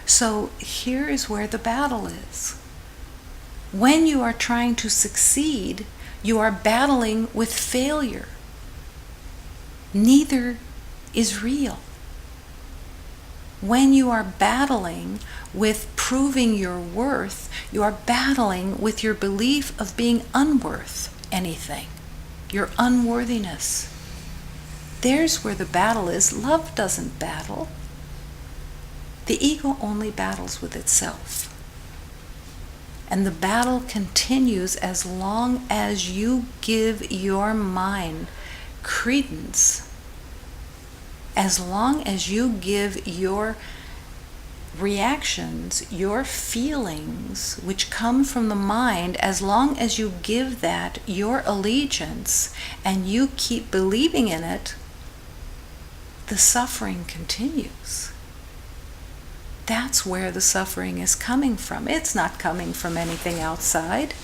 So here is where the battle is. When you are trying to succeed, you are battling with failure. Neither is real. When you are battling with proving your worth, you are battling with your belief of being unworth anything, your unworthiness. There's where the battle is. Love doesn't battle. The ego only battles with itself. And the battle continues as long as you give your mind credence, as long as you give your reactions, your feelings, which come from the mind, as long as you give that your allegiance and you keep believing in it, the suffering continues. That's where the suffering is coming from. It's not coming from anything outside.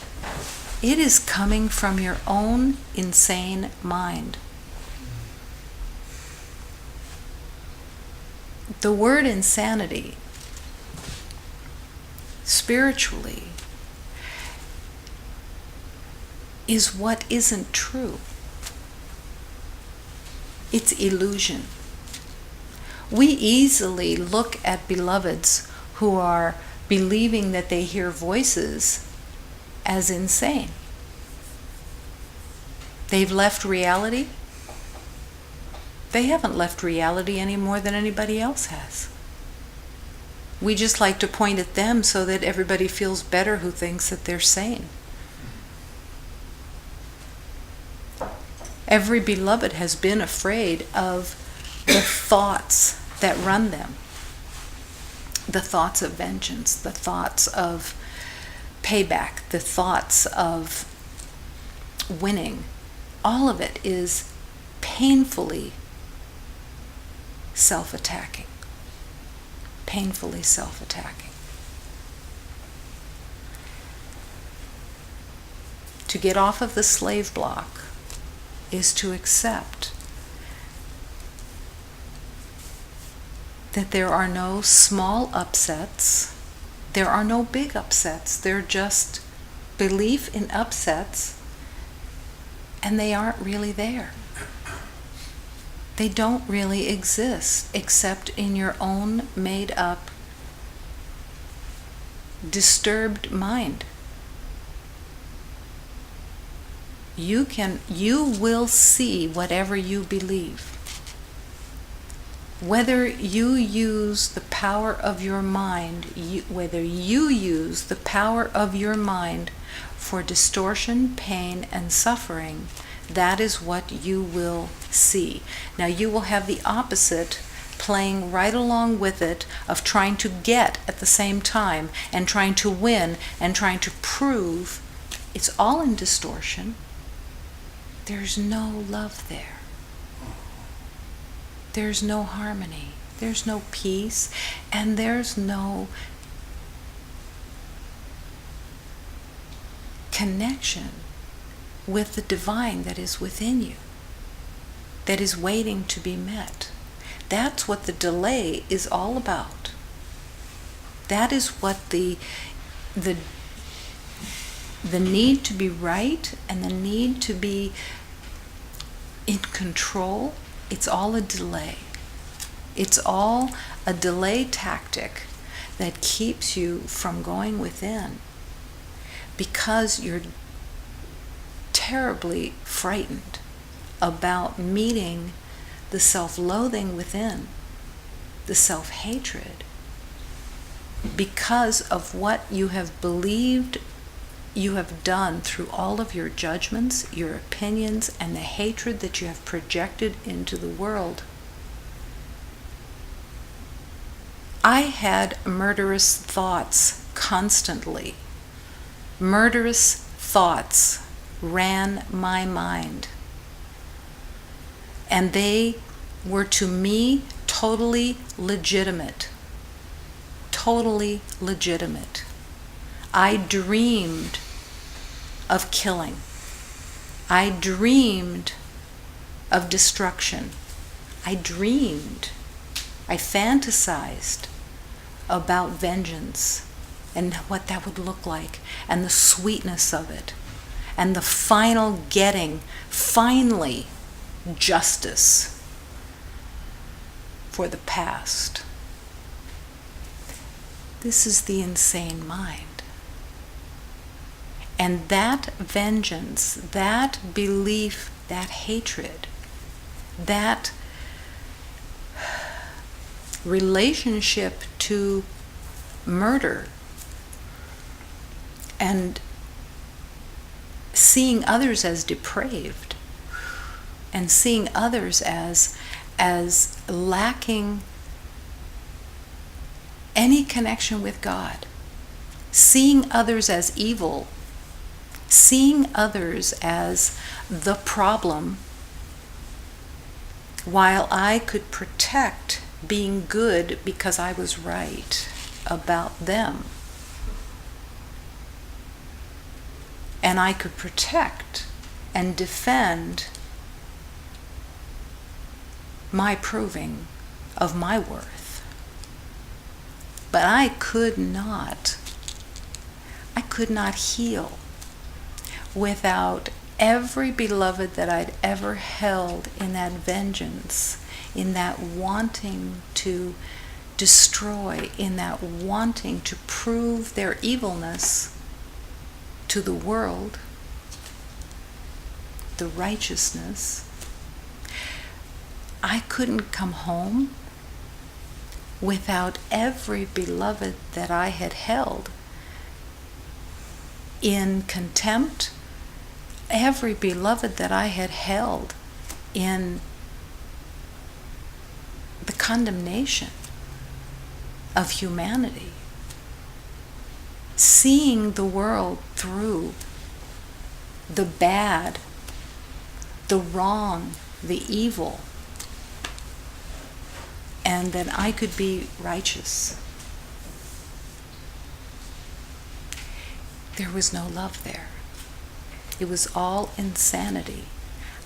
It is coming from your own insane mind. The word insanity, spiritually, is what isn't true. It's illusion. We easily look at beloveds who are believing that they hear voices as insane. They've left reality. They haven't left reality any more than anybody else has. We just like to point at them so that everybody feels better who thinks that they're sane. Every beloved has been afraid of the thoughts that run them. The thoughts of vengeance, the thoughts of payback, the thoughts of winning. All of it is painfully self-attacking. Painfully self-attacking. To get off of the slave block is to accept that there are no small upsets, there are no big upsets, they're just belief in upsets, and they aren't really there. They don't really exist except in your own made-up, disturbed mind. You will see whatever you believe. Whether you use the power of your mind, whether you use the power of your mind for distortion, pain, and suffering, that is what you will see. Now you will have the opposite playing right along with it, of trying to get at the same time and trying to win and trying to prove. It's all in distortion. There's no love there. There's no harmony. There's no peace, and there's no connection with the divine that is within you, that is waiting to be met. That's what the delay is all about. That is what the need to be right and the need to be in control. It's all a delay. It's all a delay tactic that keeps you from going within, because you're terribly frightened about meeting the self-loathing within, the self-hatred, because of what you have believed you have done through all of your judgments, your opinions, and the hatred that you have projected into the world. I had murderous thoughts constantly. Murderous thoughts ran my mind. And they were, to me, totally legitimate. Totally legitimate. I dreamed of killing. I dreamed of destruction. I dreamed. I fantasized about vengeance and what that would look like, and the sweetness of it, and the final getting, finally, justice for the past. This is the insane mind. And that vengeance, that belief, that hatred, that relationship to murder and seeing others as depraved and seeing others as lacking any connection with God, seeing others as evil, seeing others as the problem, while I could protect being good because I was right about them. And I could protect and defend my proving of my worth. But I could not heal without every beloved that I'd ever held in that vengeance, in that wanting to destroy, in that wanting to prove their evilness to the world, the righteousness. I couldn't come home without every beloved that I had held in contempt, every beloved that I had held in the condemnation of humanity. Seeing the world through the bad, the wrong, the evil, and then I could be righteous. There was no love there. It was all insanity.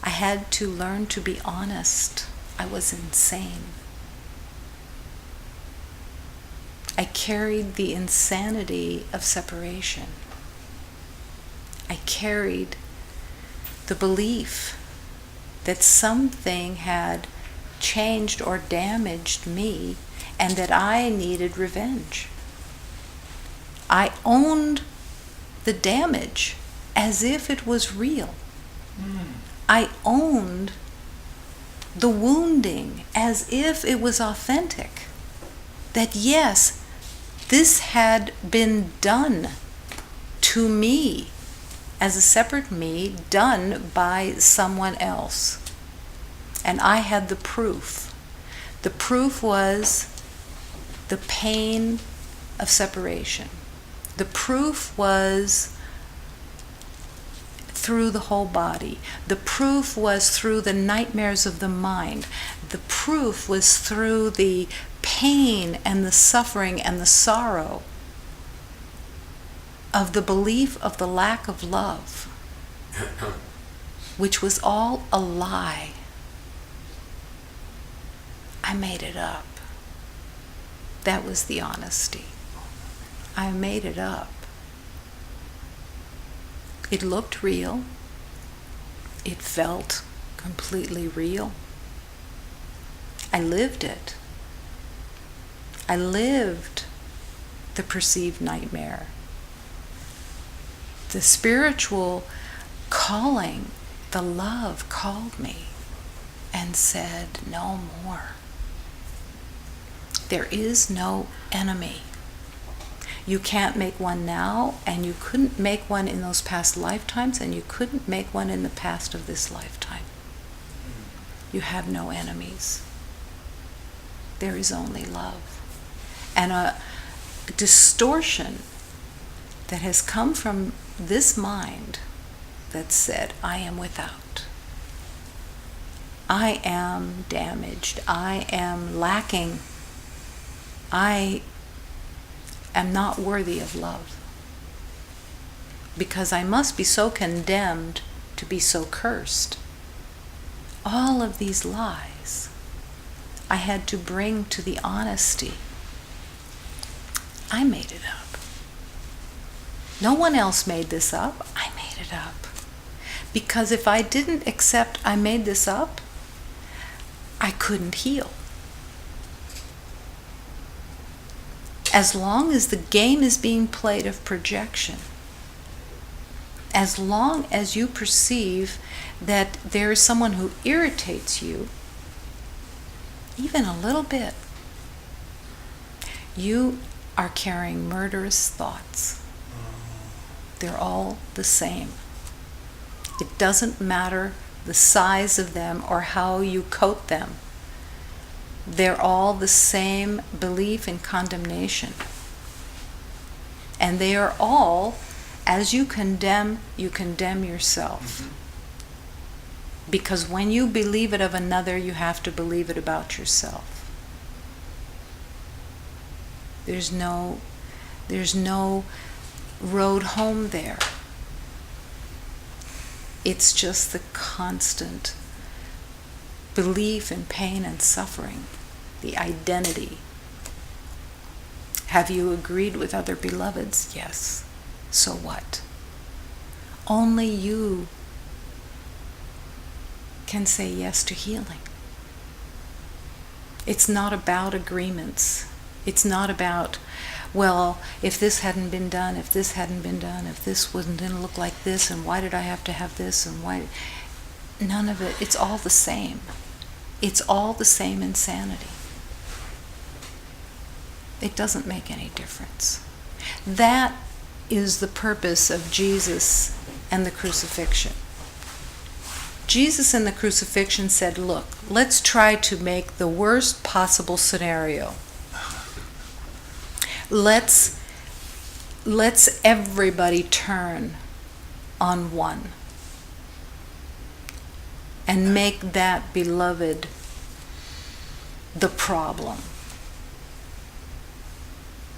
I had to learn to be honest. I was insane. I carried the insanity of separation. I carried the belief that something had changed or damaged me and that I needed revenge. I owned the damage as if it was real. I owned the wounding as if it was authentic. That yes, this had been done to me as a separate me, done by someone else. And I had the proof. The proof was the pain of separation. The proof was through the whole body. The proof was through the nightmares of the mind. The proof was through the pain and the suffering and the sorrow of the belief of the lack of love, which was all a lie. I made it up. That was the honesty. I made it up. It looked real. It felt completely real. I lived it. I lived the perceived nightmare. The spiritual calling, the love called me and said, no more. There is no enemy. You can't make one now, and you couldn't make one in those past lifetimes, and you couldn't make one in the past of this lifetime. You have no enemies. There is only love. And a distortion that has come from this mind that said, I am without. I am damaged. I am lacking. I am not worthy of love. Because I must be so condemned to be so cursed. All of these lies I had to bring to the honesty. I made it up. No one else made this up. I made it up. Because if I didn't accept I made this up, I couldn't heal. As long as the game is being played of projection, as long as you perceive that there is someone who irritates you, even a little bit, you are carrying murderous thoughts. They're all the same. It doesn't matter the size of them or how you coat them. They're all the same belief in condemnation. And they are all, as you condemn yourself. Because when you believe it of another, you have to believe it about yourself. There's no road home there. It's just the constant belief in pain and suffering, the identity. Have you agreed with other beloveds? Yes. So what? Only you can say yes to healing. It's not about agreements. It's not about, well, if this hadn't been done, if this hadn't been done, if this didn't look like this, and why did I have to have this, and why? None of it. It's all the same. It's all the same insanity. It doesn't make any difference. That is the purpose of Jesus and the crucifixion. Jesus in the crucifixion said, look, let's try to make the worst possible scenario. Let's everybody turn on one and make that beloved the problem.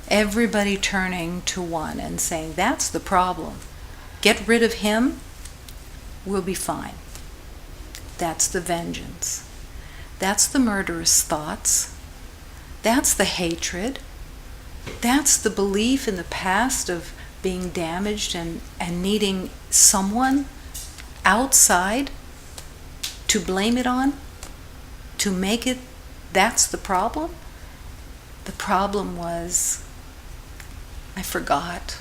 Everybody turning to one and saying, that's the problem. Get rid of him, we'll be fine. That's the vengeance. That's the murderous thoughts. That's the hatred. That's the belief in the past of being damaged and needing someone outside to blame it on, to make it, that's the problem. The problem was, I forgot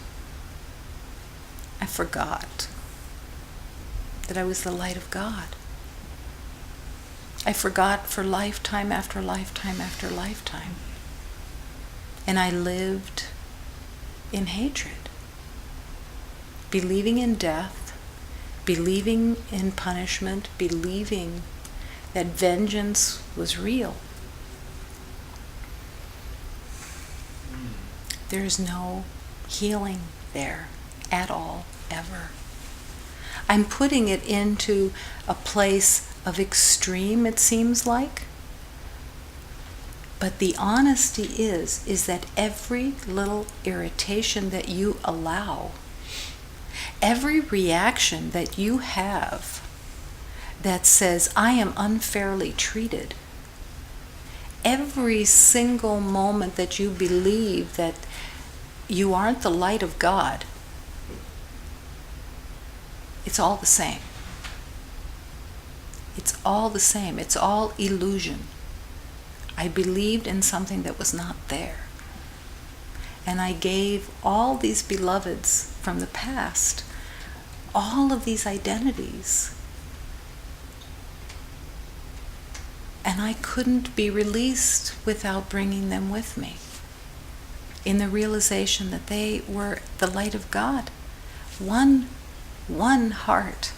that I was the light of God. I forgot for lifetime after lifetime after lifetime. And I lived in hatred, believing in death, believing in punishment, believing that vengeance was real. There's no healing there at all, ever. I'm putting it into a place of extreme, it seems like. But the honesty is that every little irritation that you allow, every reaction that you have that says, I am unfairly treated, every single moment that you believe that you aren't the light of God, it's all the same. It's all the same. It's all illusion. I believed in something that was not there. And I gave all these beloveds from the past all of these identities. And I couldn't be released without bringing them with me, in the realization that they were the light of God. One heart,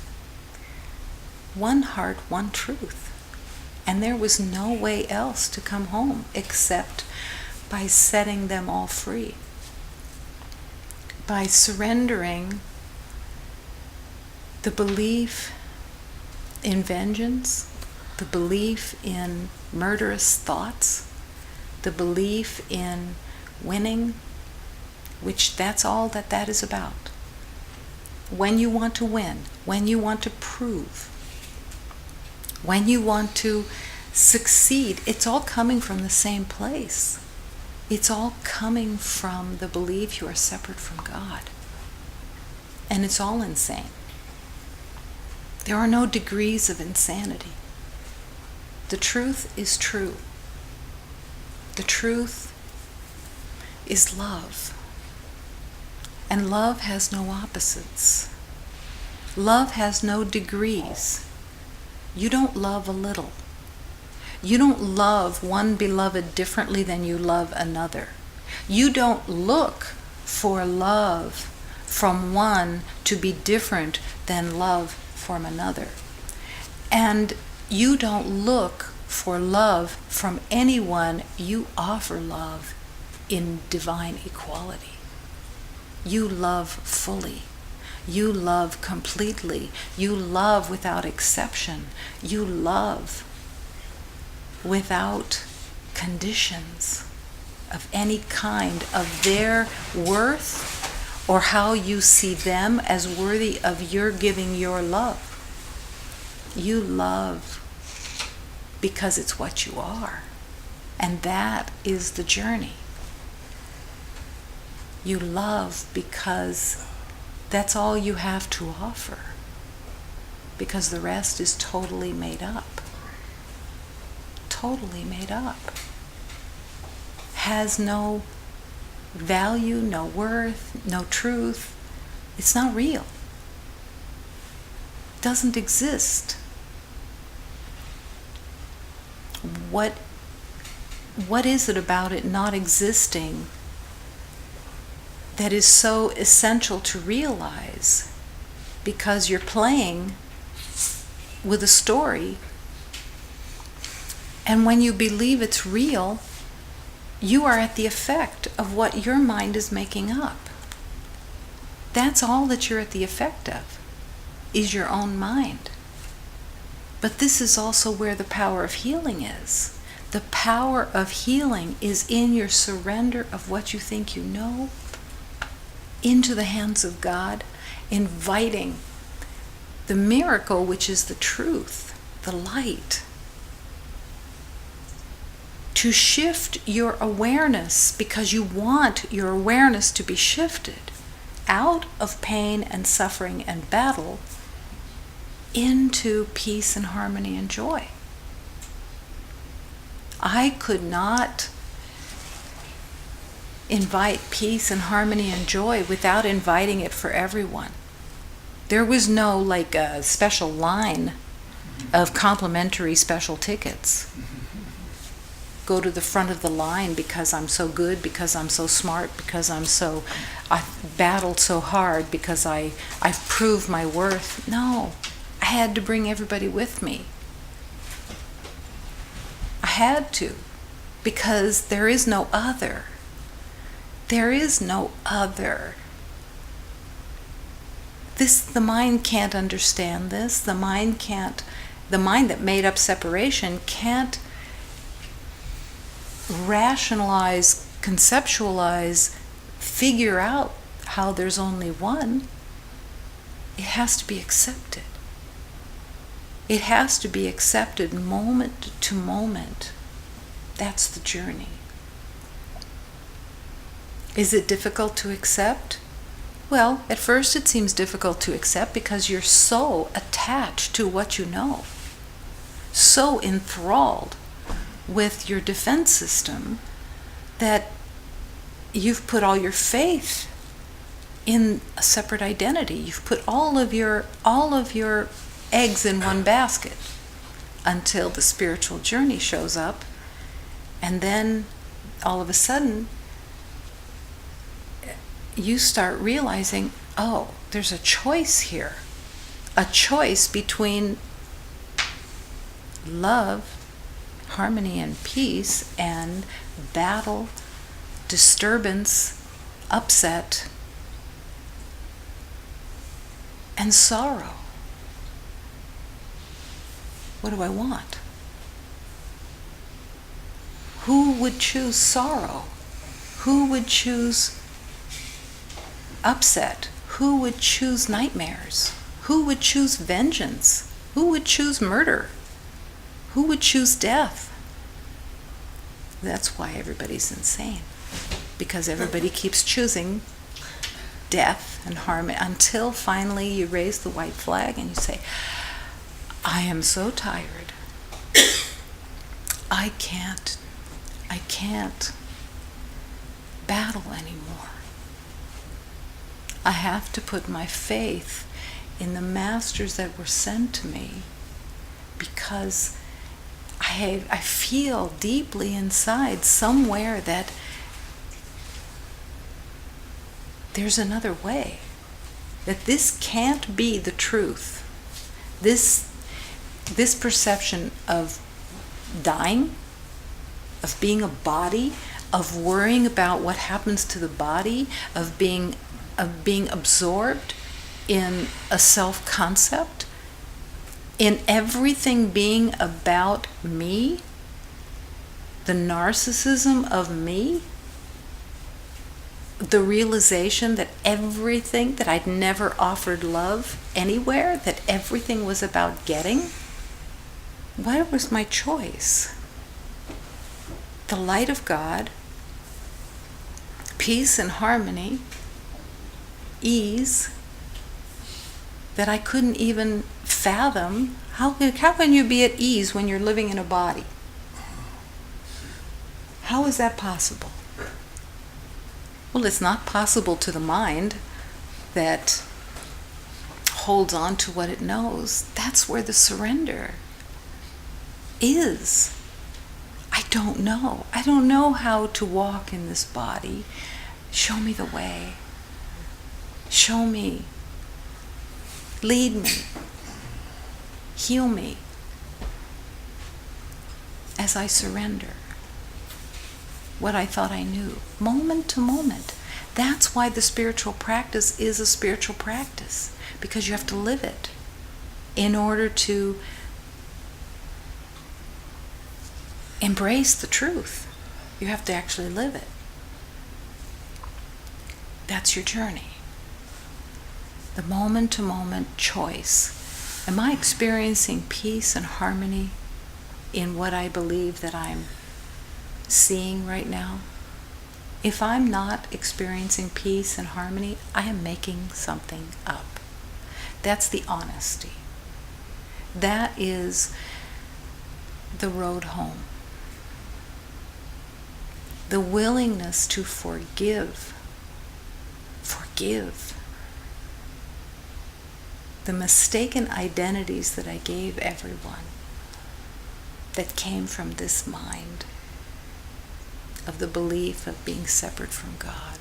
one truth. And there was no way else to come home except by setting them all free, by surrendering the belief in vengeance, the belief in murderous thoughts, the belief in winning, which that's all that is about. When you want to win, when you want to prove, when you want to succeed, it's all coming from the same place. It's all coming from the belief you are separate from God. And it's all insane. There are no degrees of insanity. The truth is true. The truth is love. And love has no opposites. Love has no degrees. You don't love a little. You don't love one beloved differently than you love another. You don't look for love from one to be different than love from another. And you don't look for love from anyone. You offer love in divine equality. You love fully. You love completely. You love without exception. You love without conditions of any kind of their worth or how you see them as worthy of your giving your love. You love because it's what you are. And that is the journey. You love because that's all you have to offer. Because the rest is totally made up. Totally made up. Has no value, no worth, no truth. It's not real. It doesn't exist. What is it about it not existing that is so essential to realize? Because you're playing with a story, and when you believe it's real, you are at the effect of what your mind is making up. That's all that you're at the effect of, is your own mind. But this is also where the power of healing is. The power of healing is in your surrender of what you think you know into the hands of God, inviting the miracle, which is the truth, the light, to shift your awareness, because you want your awareness to be shifted out of pain and suffering and battle into peace and harmony and joy. I could not invite peace and harmony and joy without inviting it for everyone. There was no like a special line of complimentary special tickets. Go to the front of the line because I'm so good, because I'm so smart, because I've battled so hard, because I've proved my worth. No, I had to bring everybody with me. I had to, because there is no other. There is no other. The mind can't understand this. The mind that made up separation can't rationalize, conceptualize, figure out how there's only one. It has to be accepted. It has to be accepted moment to moment. That's the journey. Is it difficult to accept? Well, at first it seems difficult to accept because you're so attached to what you know, so enthralled with your defense system that you've put all your faith in a separate identity. You've put all of your eggs in one basket until the spiritual journey shows up, and then all of a sudden you start realizing, oh, there's a choice here. A choice between love, harmony and peace, and battle, disturbance, upset, and sorrow. What do I want? Who would choose sorrow? Who would choose upset? Who would choose nightmares? Who would choose vengeance? Who would choose murder? Who would choose death? That's why everybody's insane. Because everybody keeps choosing death and harm until finally you raise the white flag and you say, I am so tired. I can't battle anymore. I have to put my faith in the masters that were sent to me, because I feel deeply inside somewhere that there's another way, that this can't be the truth. This perception of dying, of being a body, of worrying about what happens to the body, of being absorbed in a self-concept, in everything being about me, the narcissism of me, the realization that everything, that I'd never offered love anywhere, that everything was about getting. What was my choice? The light of God, peace and harmony, ease, that I couldn't even fathom. How can you be at ease when you're living in a body? How is that possible? Well, it's not possible to the mind that holds on to what it knows. That's where the surrender is. I don't know. I don't know how to walk in this body. Show me the way. Show me. Lead me. Heal me as I surrender what I thought I knew, moment to moment. That's why the spiritual practice is a spiritual practice, because you have to live it in order to embrace the truth. You have to actually live it. That's your journey. The moment-to-moment choice. Am I experiencing peace and harmony in what I believe that I'm seeing right now? If I'm not experiencing peace and harmony, I am making something up. That's the honesty. That is the road home. The willingness to forgive. Forgive. the mistaken identities that I gave everyone that came from this mind of the belief of being separate from God.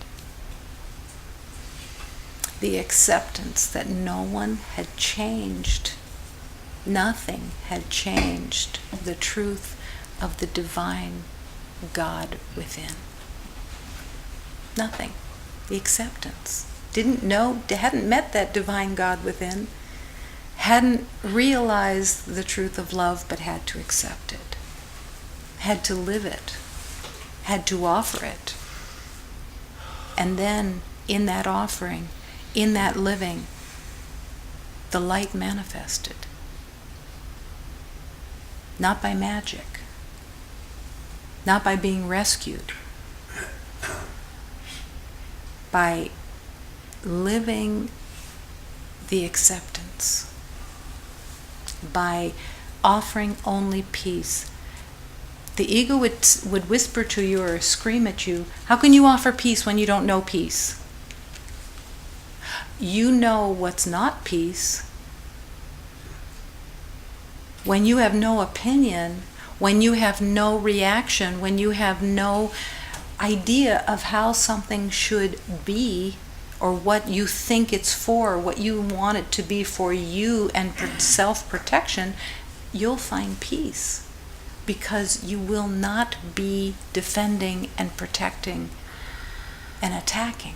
The acceptance that no one had changed, nothing had changed the truth of the divine God within. Nothing. The acceptance. Didn't know, hadn't met that divine God within, hadn't realized the truth of love, but had to accept it, had to live it, had to offer it. And then in that offering, in that living, the light manifested. Not by magic, not by being rescued, by living the acceptance, by offering only peace. The ego would whisper to you or scream at you, how can you offer peace when you don't know peace? You know what's not peace. When you have no opinion, when you have no reaction, when you have no idea of how something should be, or what you think it's for, what you want it to be for you and self-protection, you'll find peace. Because you will not be defending and protecting and attacking.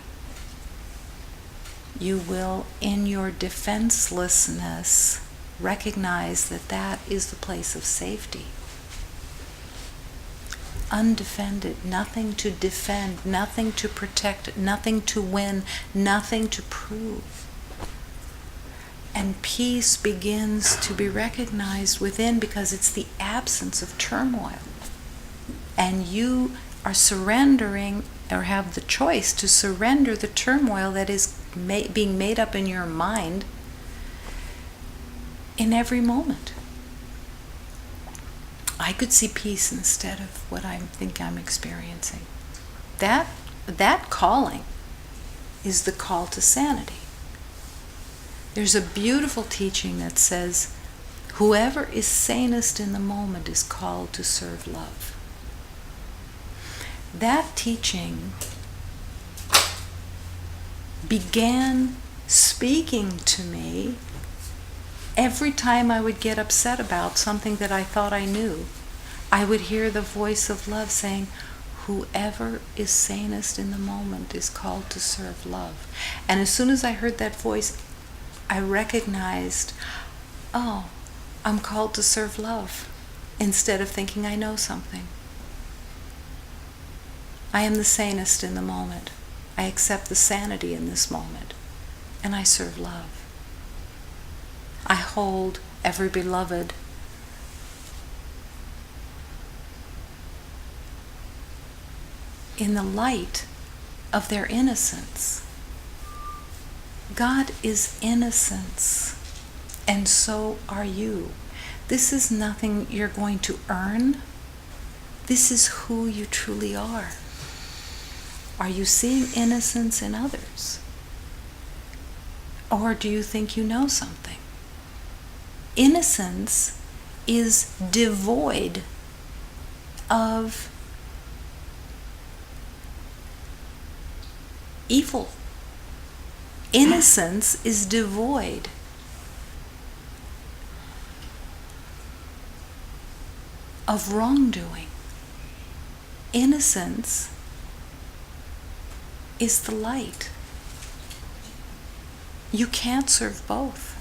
You will, in your defenselessness, recognize that that is the place of safety. Undefended, nothing to defend, nothing to protect, nothing to win, nothing to prove. And peace begins to be recognized within because it's the absence of turmoil. And you are surrendering, or have the choice to surrender the turmoil that is being made up in your mind in every moment. I could see peace instead of what I think I'm experiencing. That calling is the call to sanity. There's a beautiful teaching that says, whoever is sanest in the moment is called to serve love. That teaching began speaking to me every time I would get upset about something that I thought I knew. I would hear the voice of love saying, whoever is sanest in the moment is called to serve love. And as soon as I heard that voice, I recognized, oh, I'm called to serve love, instead of thinking I know something. I am the sanest in the moment. I accept the sanity in this moment, and I serve love. I hold every beloved in the light of their innocence. God is innocence, and so are you. This is nothing you're going to earn. This is who you truly are. Are you seeing innocence in others? Or do you think you know something? Innocence is devoid of evil. Innocence is devoid of wrongdoing. Innocence is the light. You can't serve both.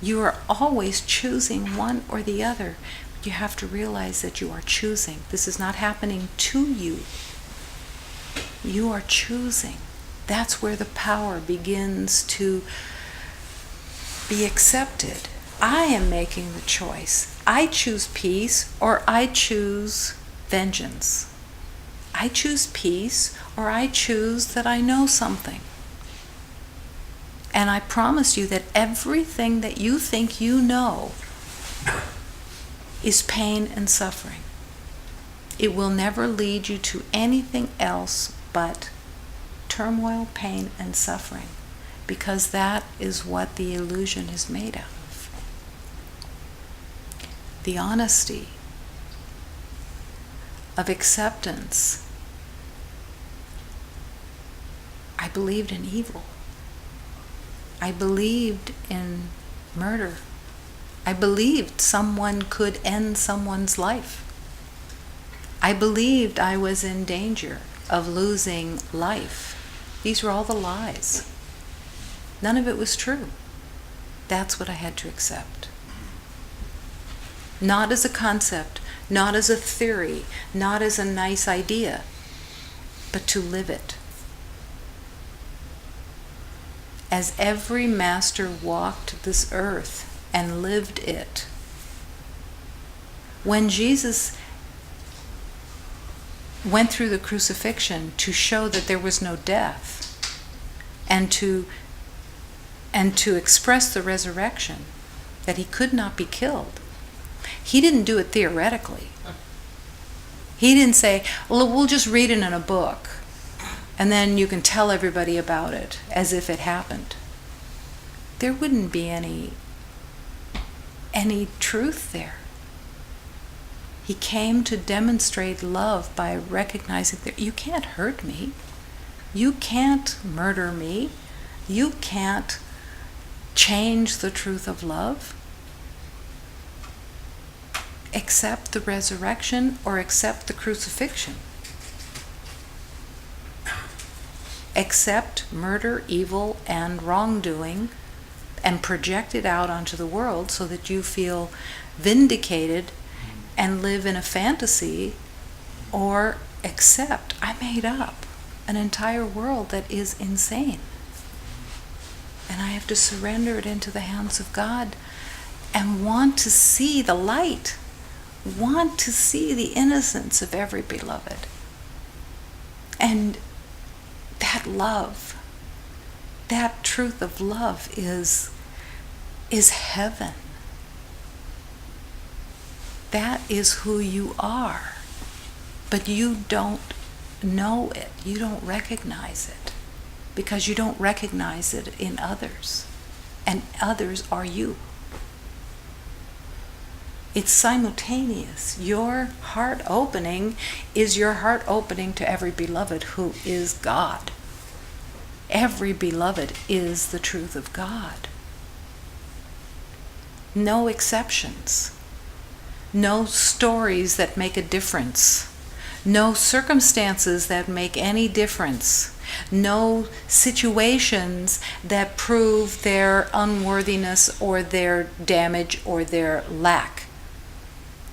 You are always choosing one or the other. You have to realize that you are choosing. This is not happening to you. You are choosing. That's where the power begins to be accepted. I am making the choice. I choose peace or I choose vengeance. I choose peace or I choose that I know something. And I promise you that everything that you think you know is pain and suffering. It will never lead you to anything else but turmoil, pain, and suffering. because that is what the illusion is made of. The honesty of acceptance. I believed in evil. I believed in murder. I believed someone could end someone's life. I believed I was in danger of losing life. These were all the lies. None of it was true. That's what I had to accept. Not as a concept, not as a theory, not as a nice idea, but to live it. As every master walked this earth and lived it. When Jesus went through the crucifixion to show that there was no death and to express the resurrection, that he could not be killed, he didn't do it theoretically. He didn't say, well, we'll just read it in a book and then you can tell everybody about it as if it happened. There wouldn't be any truth there. He came to demonstrate love by recognizing that you can't hurt me. You can't murder me. You can't change the truth of love. Accept the resurrection or accept the crucifixion. Accept murder, evil, and wrongdoing and project it out onto the world so that you feel vindicated and live in a fantasy, or accept, I made up an entire world that is insane. And I have to surrender it into the hands of God and want to see the light, want to see the innocence of every beloved. And that love, that truth of love is heaven. That is who you are. But you don't know it. You don't recognize it. Because you don't recognize it in others. And others are you. It's simultaneous. Your heart opening is your heart opening to every beloved who is God. Every beloved is the truth of God. No exceptions. No stories that make a difference. No circumstances that make any difference. No situations that prove their unworthiness or their damage or their lack.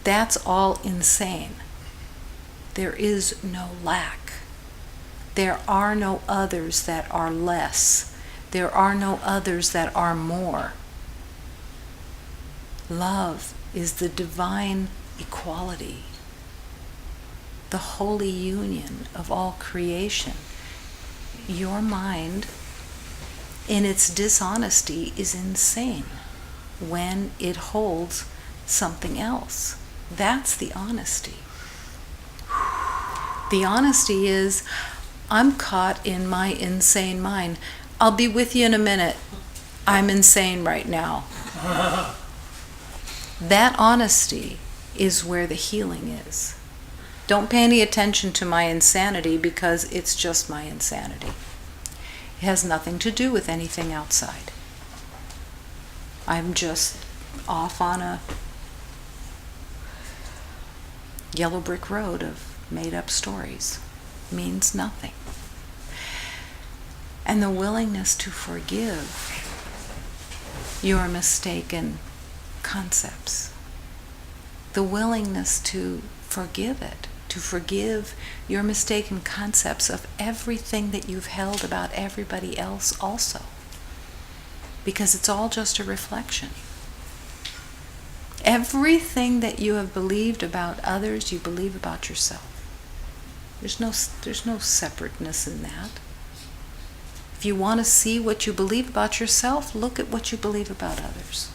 That's all insane. There is no lack. There are no others that are less. There are no others that are more. Love is the divine equality, the holy union of all creation. Your mind, in its dishonesty, is insane when it holds something else. That's the honesty. The honesty is, I'm caught in my insane mind. I'll be with you in a minute. I'm insane right now. That honesty is where the healing is. Don't pay any attention to my insanity because it's just my insanity. It has nothing to do with anything outside. I'm just off on a yellow brick road of made-up stories. Means nothing. And the willingness to forgive your mistaken concepts. The willingness to forgive it, to forgive your mistaken concepts of everything that you've held about everybody else also. Because it's all just a reflection. Everything that you have believed about others, you believe about yourself. There's no separateness in that. If you want to see what you believe about yourself, look at what you believe about others.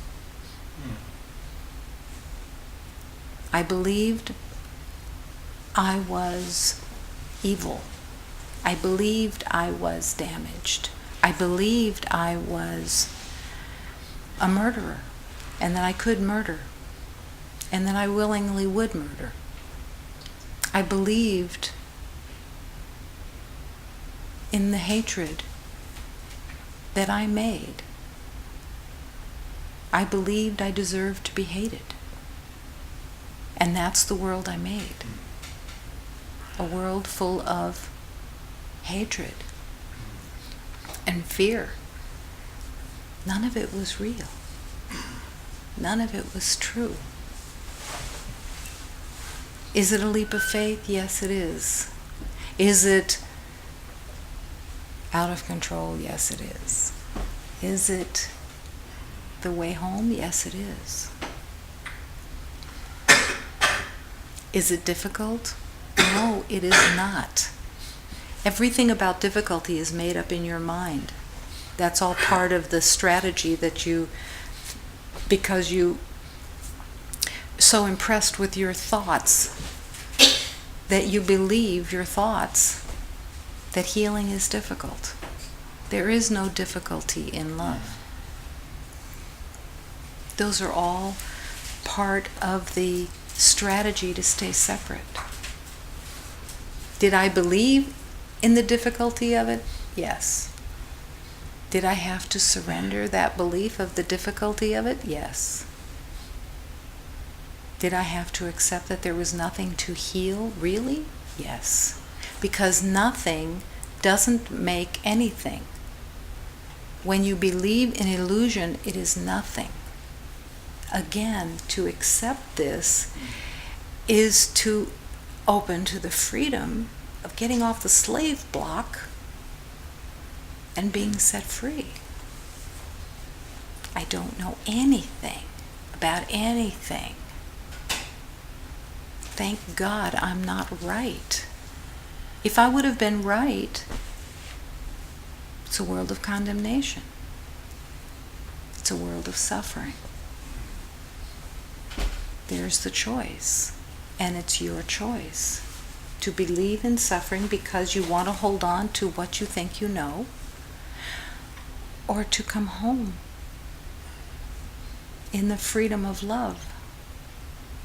I believed I was evil. I believed I was damaged. I believed I was a murderer, and that I could murder, and that I willingly would murder. I believed in the hatred that I made. I believed I deserved to be hated. And that's the world I made. A world full of hatred and fear. None of it was real. None of it was true. Is it a leap of faith? Yes, it is. Is it out of control? Yes, it is. Is it the way home? Yes, it is. Is it difficult? No, it is not. Everything about difficulty is made up in your mind. That's all part of the strategy that because you so impressed with your thoughts that you believe your thoughts that healing is difficult. There is no difficulty in love. Those are all part of the strategy to stay separate. Did I believe in the difficulty of it? Yes. Did I have to surrender that belief of the difficulty of it? Yes. Did I have to accept that there was nothing to heal, really? Yes. Because nothing doesn't make anything. When you believe in illusion, it is nothing. Again, to accept this is to open to the freedom of getting off the slave block and being set free. I don't know anything about anything. Thank God I'm not right. If I would have been right, it's a world of condemnation. It's a world of suffering. There's the choice, and it's your choice to believe in suffering because you want to hold on to what you think you know, or to come home in the freedom of love,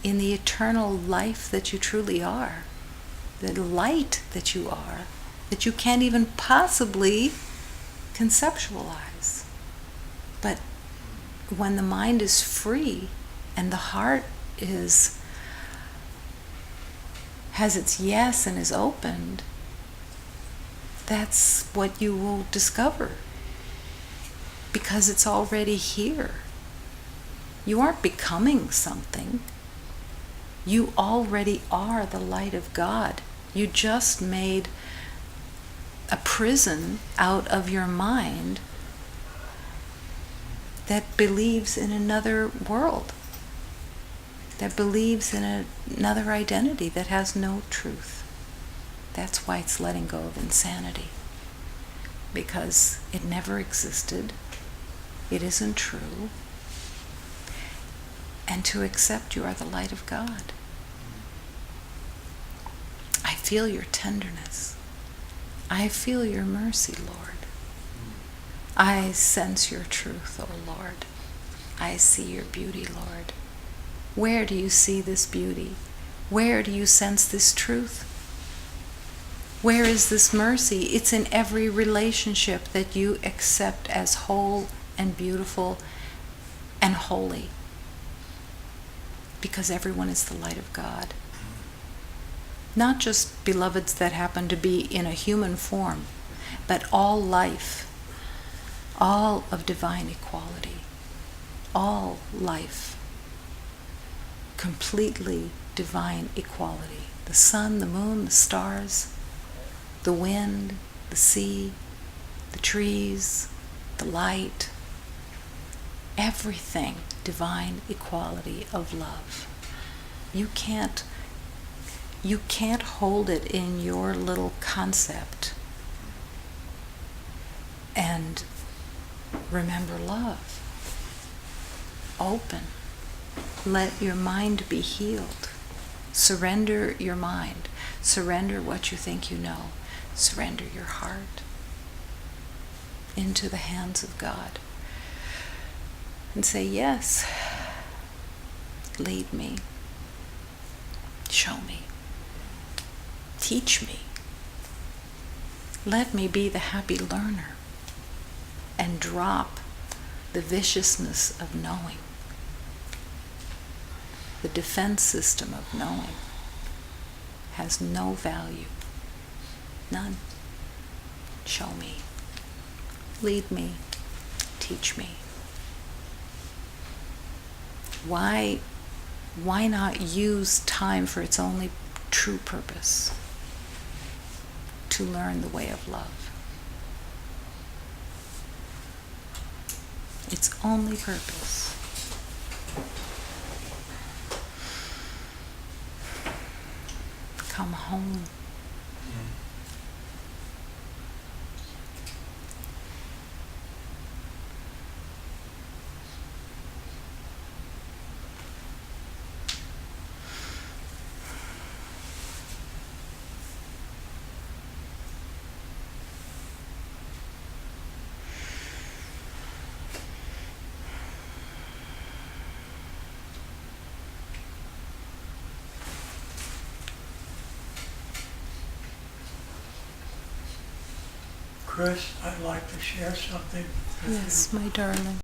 in the eternal life that you truly are, the light that you are, that you can't even possibly conceptualize. But when the mind is free and the heart has its yes and is opened, that's what you will discover, because it's already here. You aren't becoming something. You already are the light of God. You just made a prison out of your mind that believes in another world, that believes in another identity that has no truth. That's why it's letting go of insanity, because it never existed, it isn't true, and to accept you are the light of God. I feel your tenderness. I feel your mercy, Lord. I sense your truth, O Lord. I see your beauty, Lord. Where do you see this beauty? Where do you sense this truth? Where is this mercy? It's in every relationship that you accept as whole and beautiful and holy, because everyone is the light of God. Not just beloveds that happen to be in a human form, but all life, all of divine equality, all life. Completely divine equality. The sun, the moon, the stars, the wind, the sea, the trees, the light, everything divine equality of love. You can't hold it in your little concept and remember love. Open. Let your mind be healed. Surrender your mind. Surrender what you think you know. Surrender your heart. into the hands of God and say, yes, lead me, show me, teach me. Let me be the happy learner and drop the viciousness of knowing, the defense system of knowing has no value, none. Show me, lead me, teach me. Why not use time for its only true purpose? To learn the way of love. Its only purpose. Come home. Chris, I'd like to share something with you. Yes, my darling.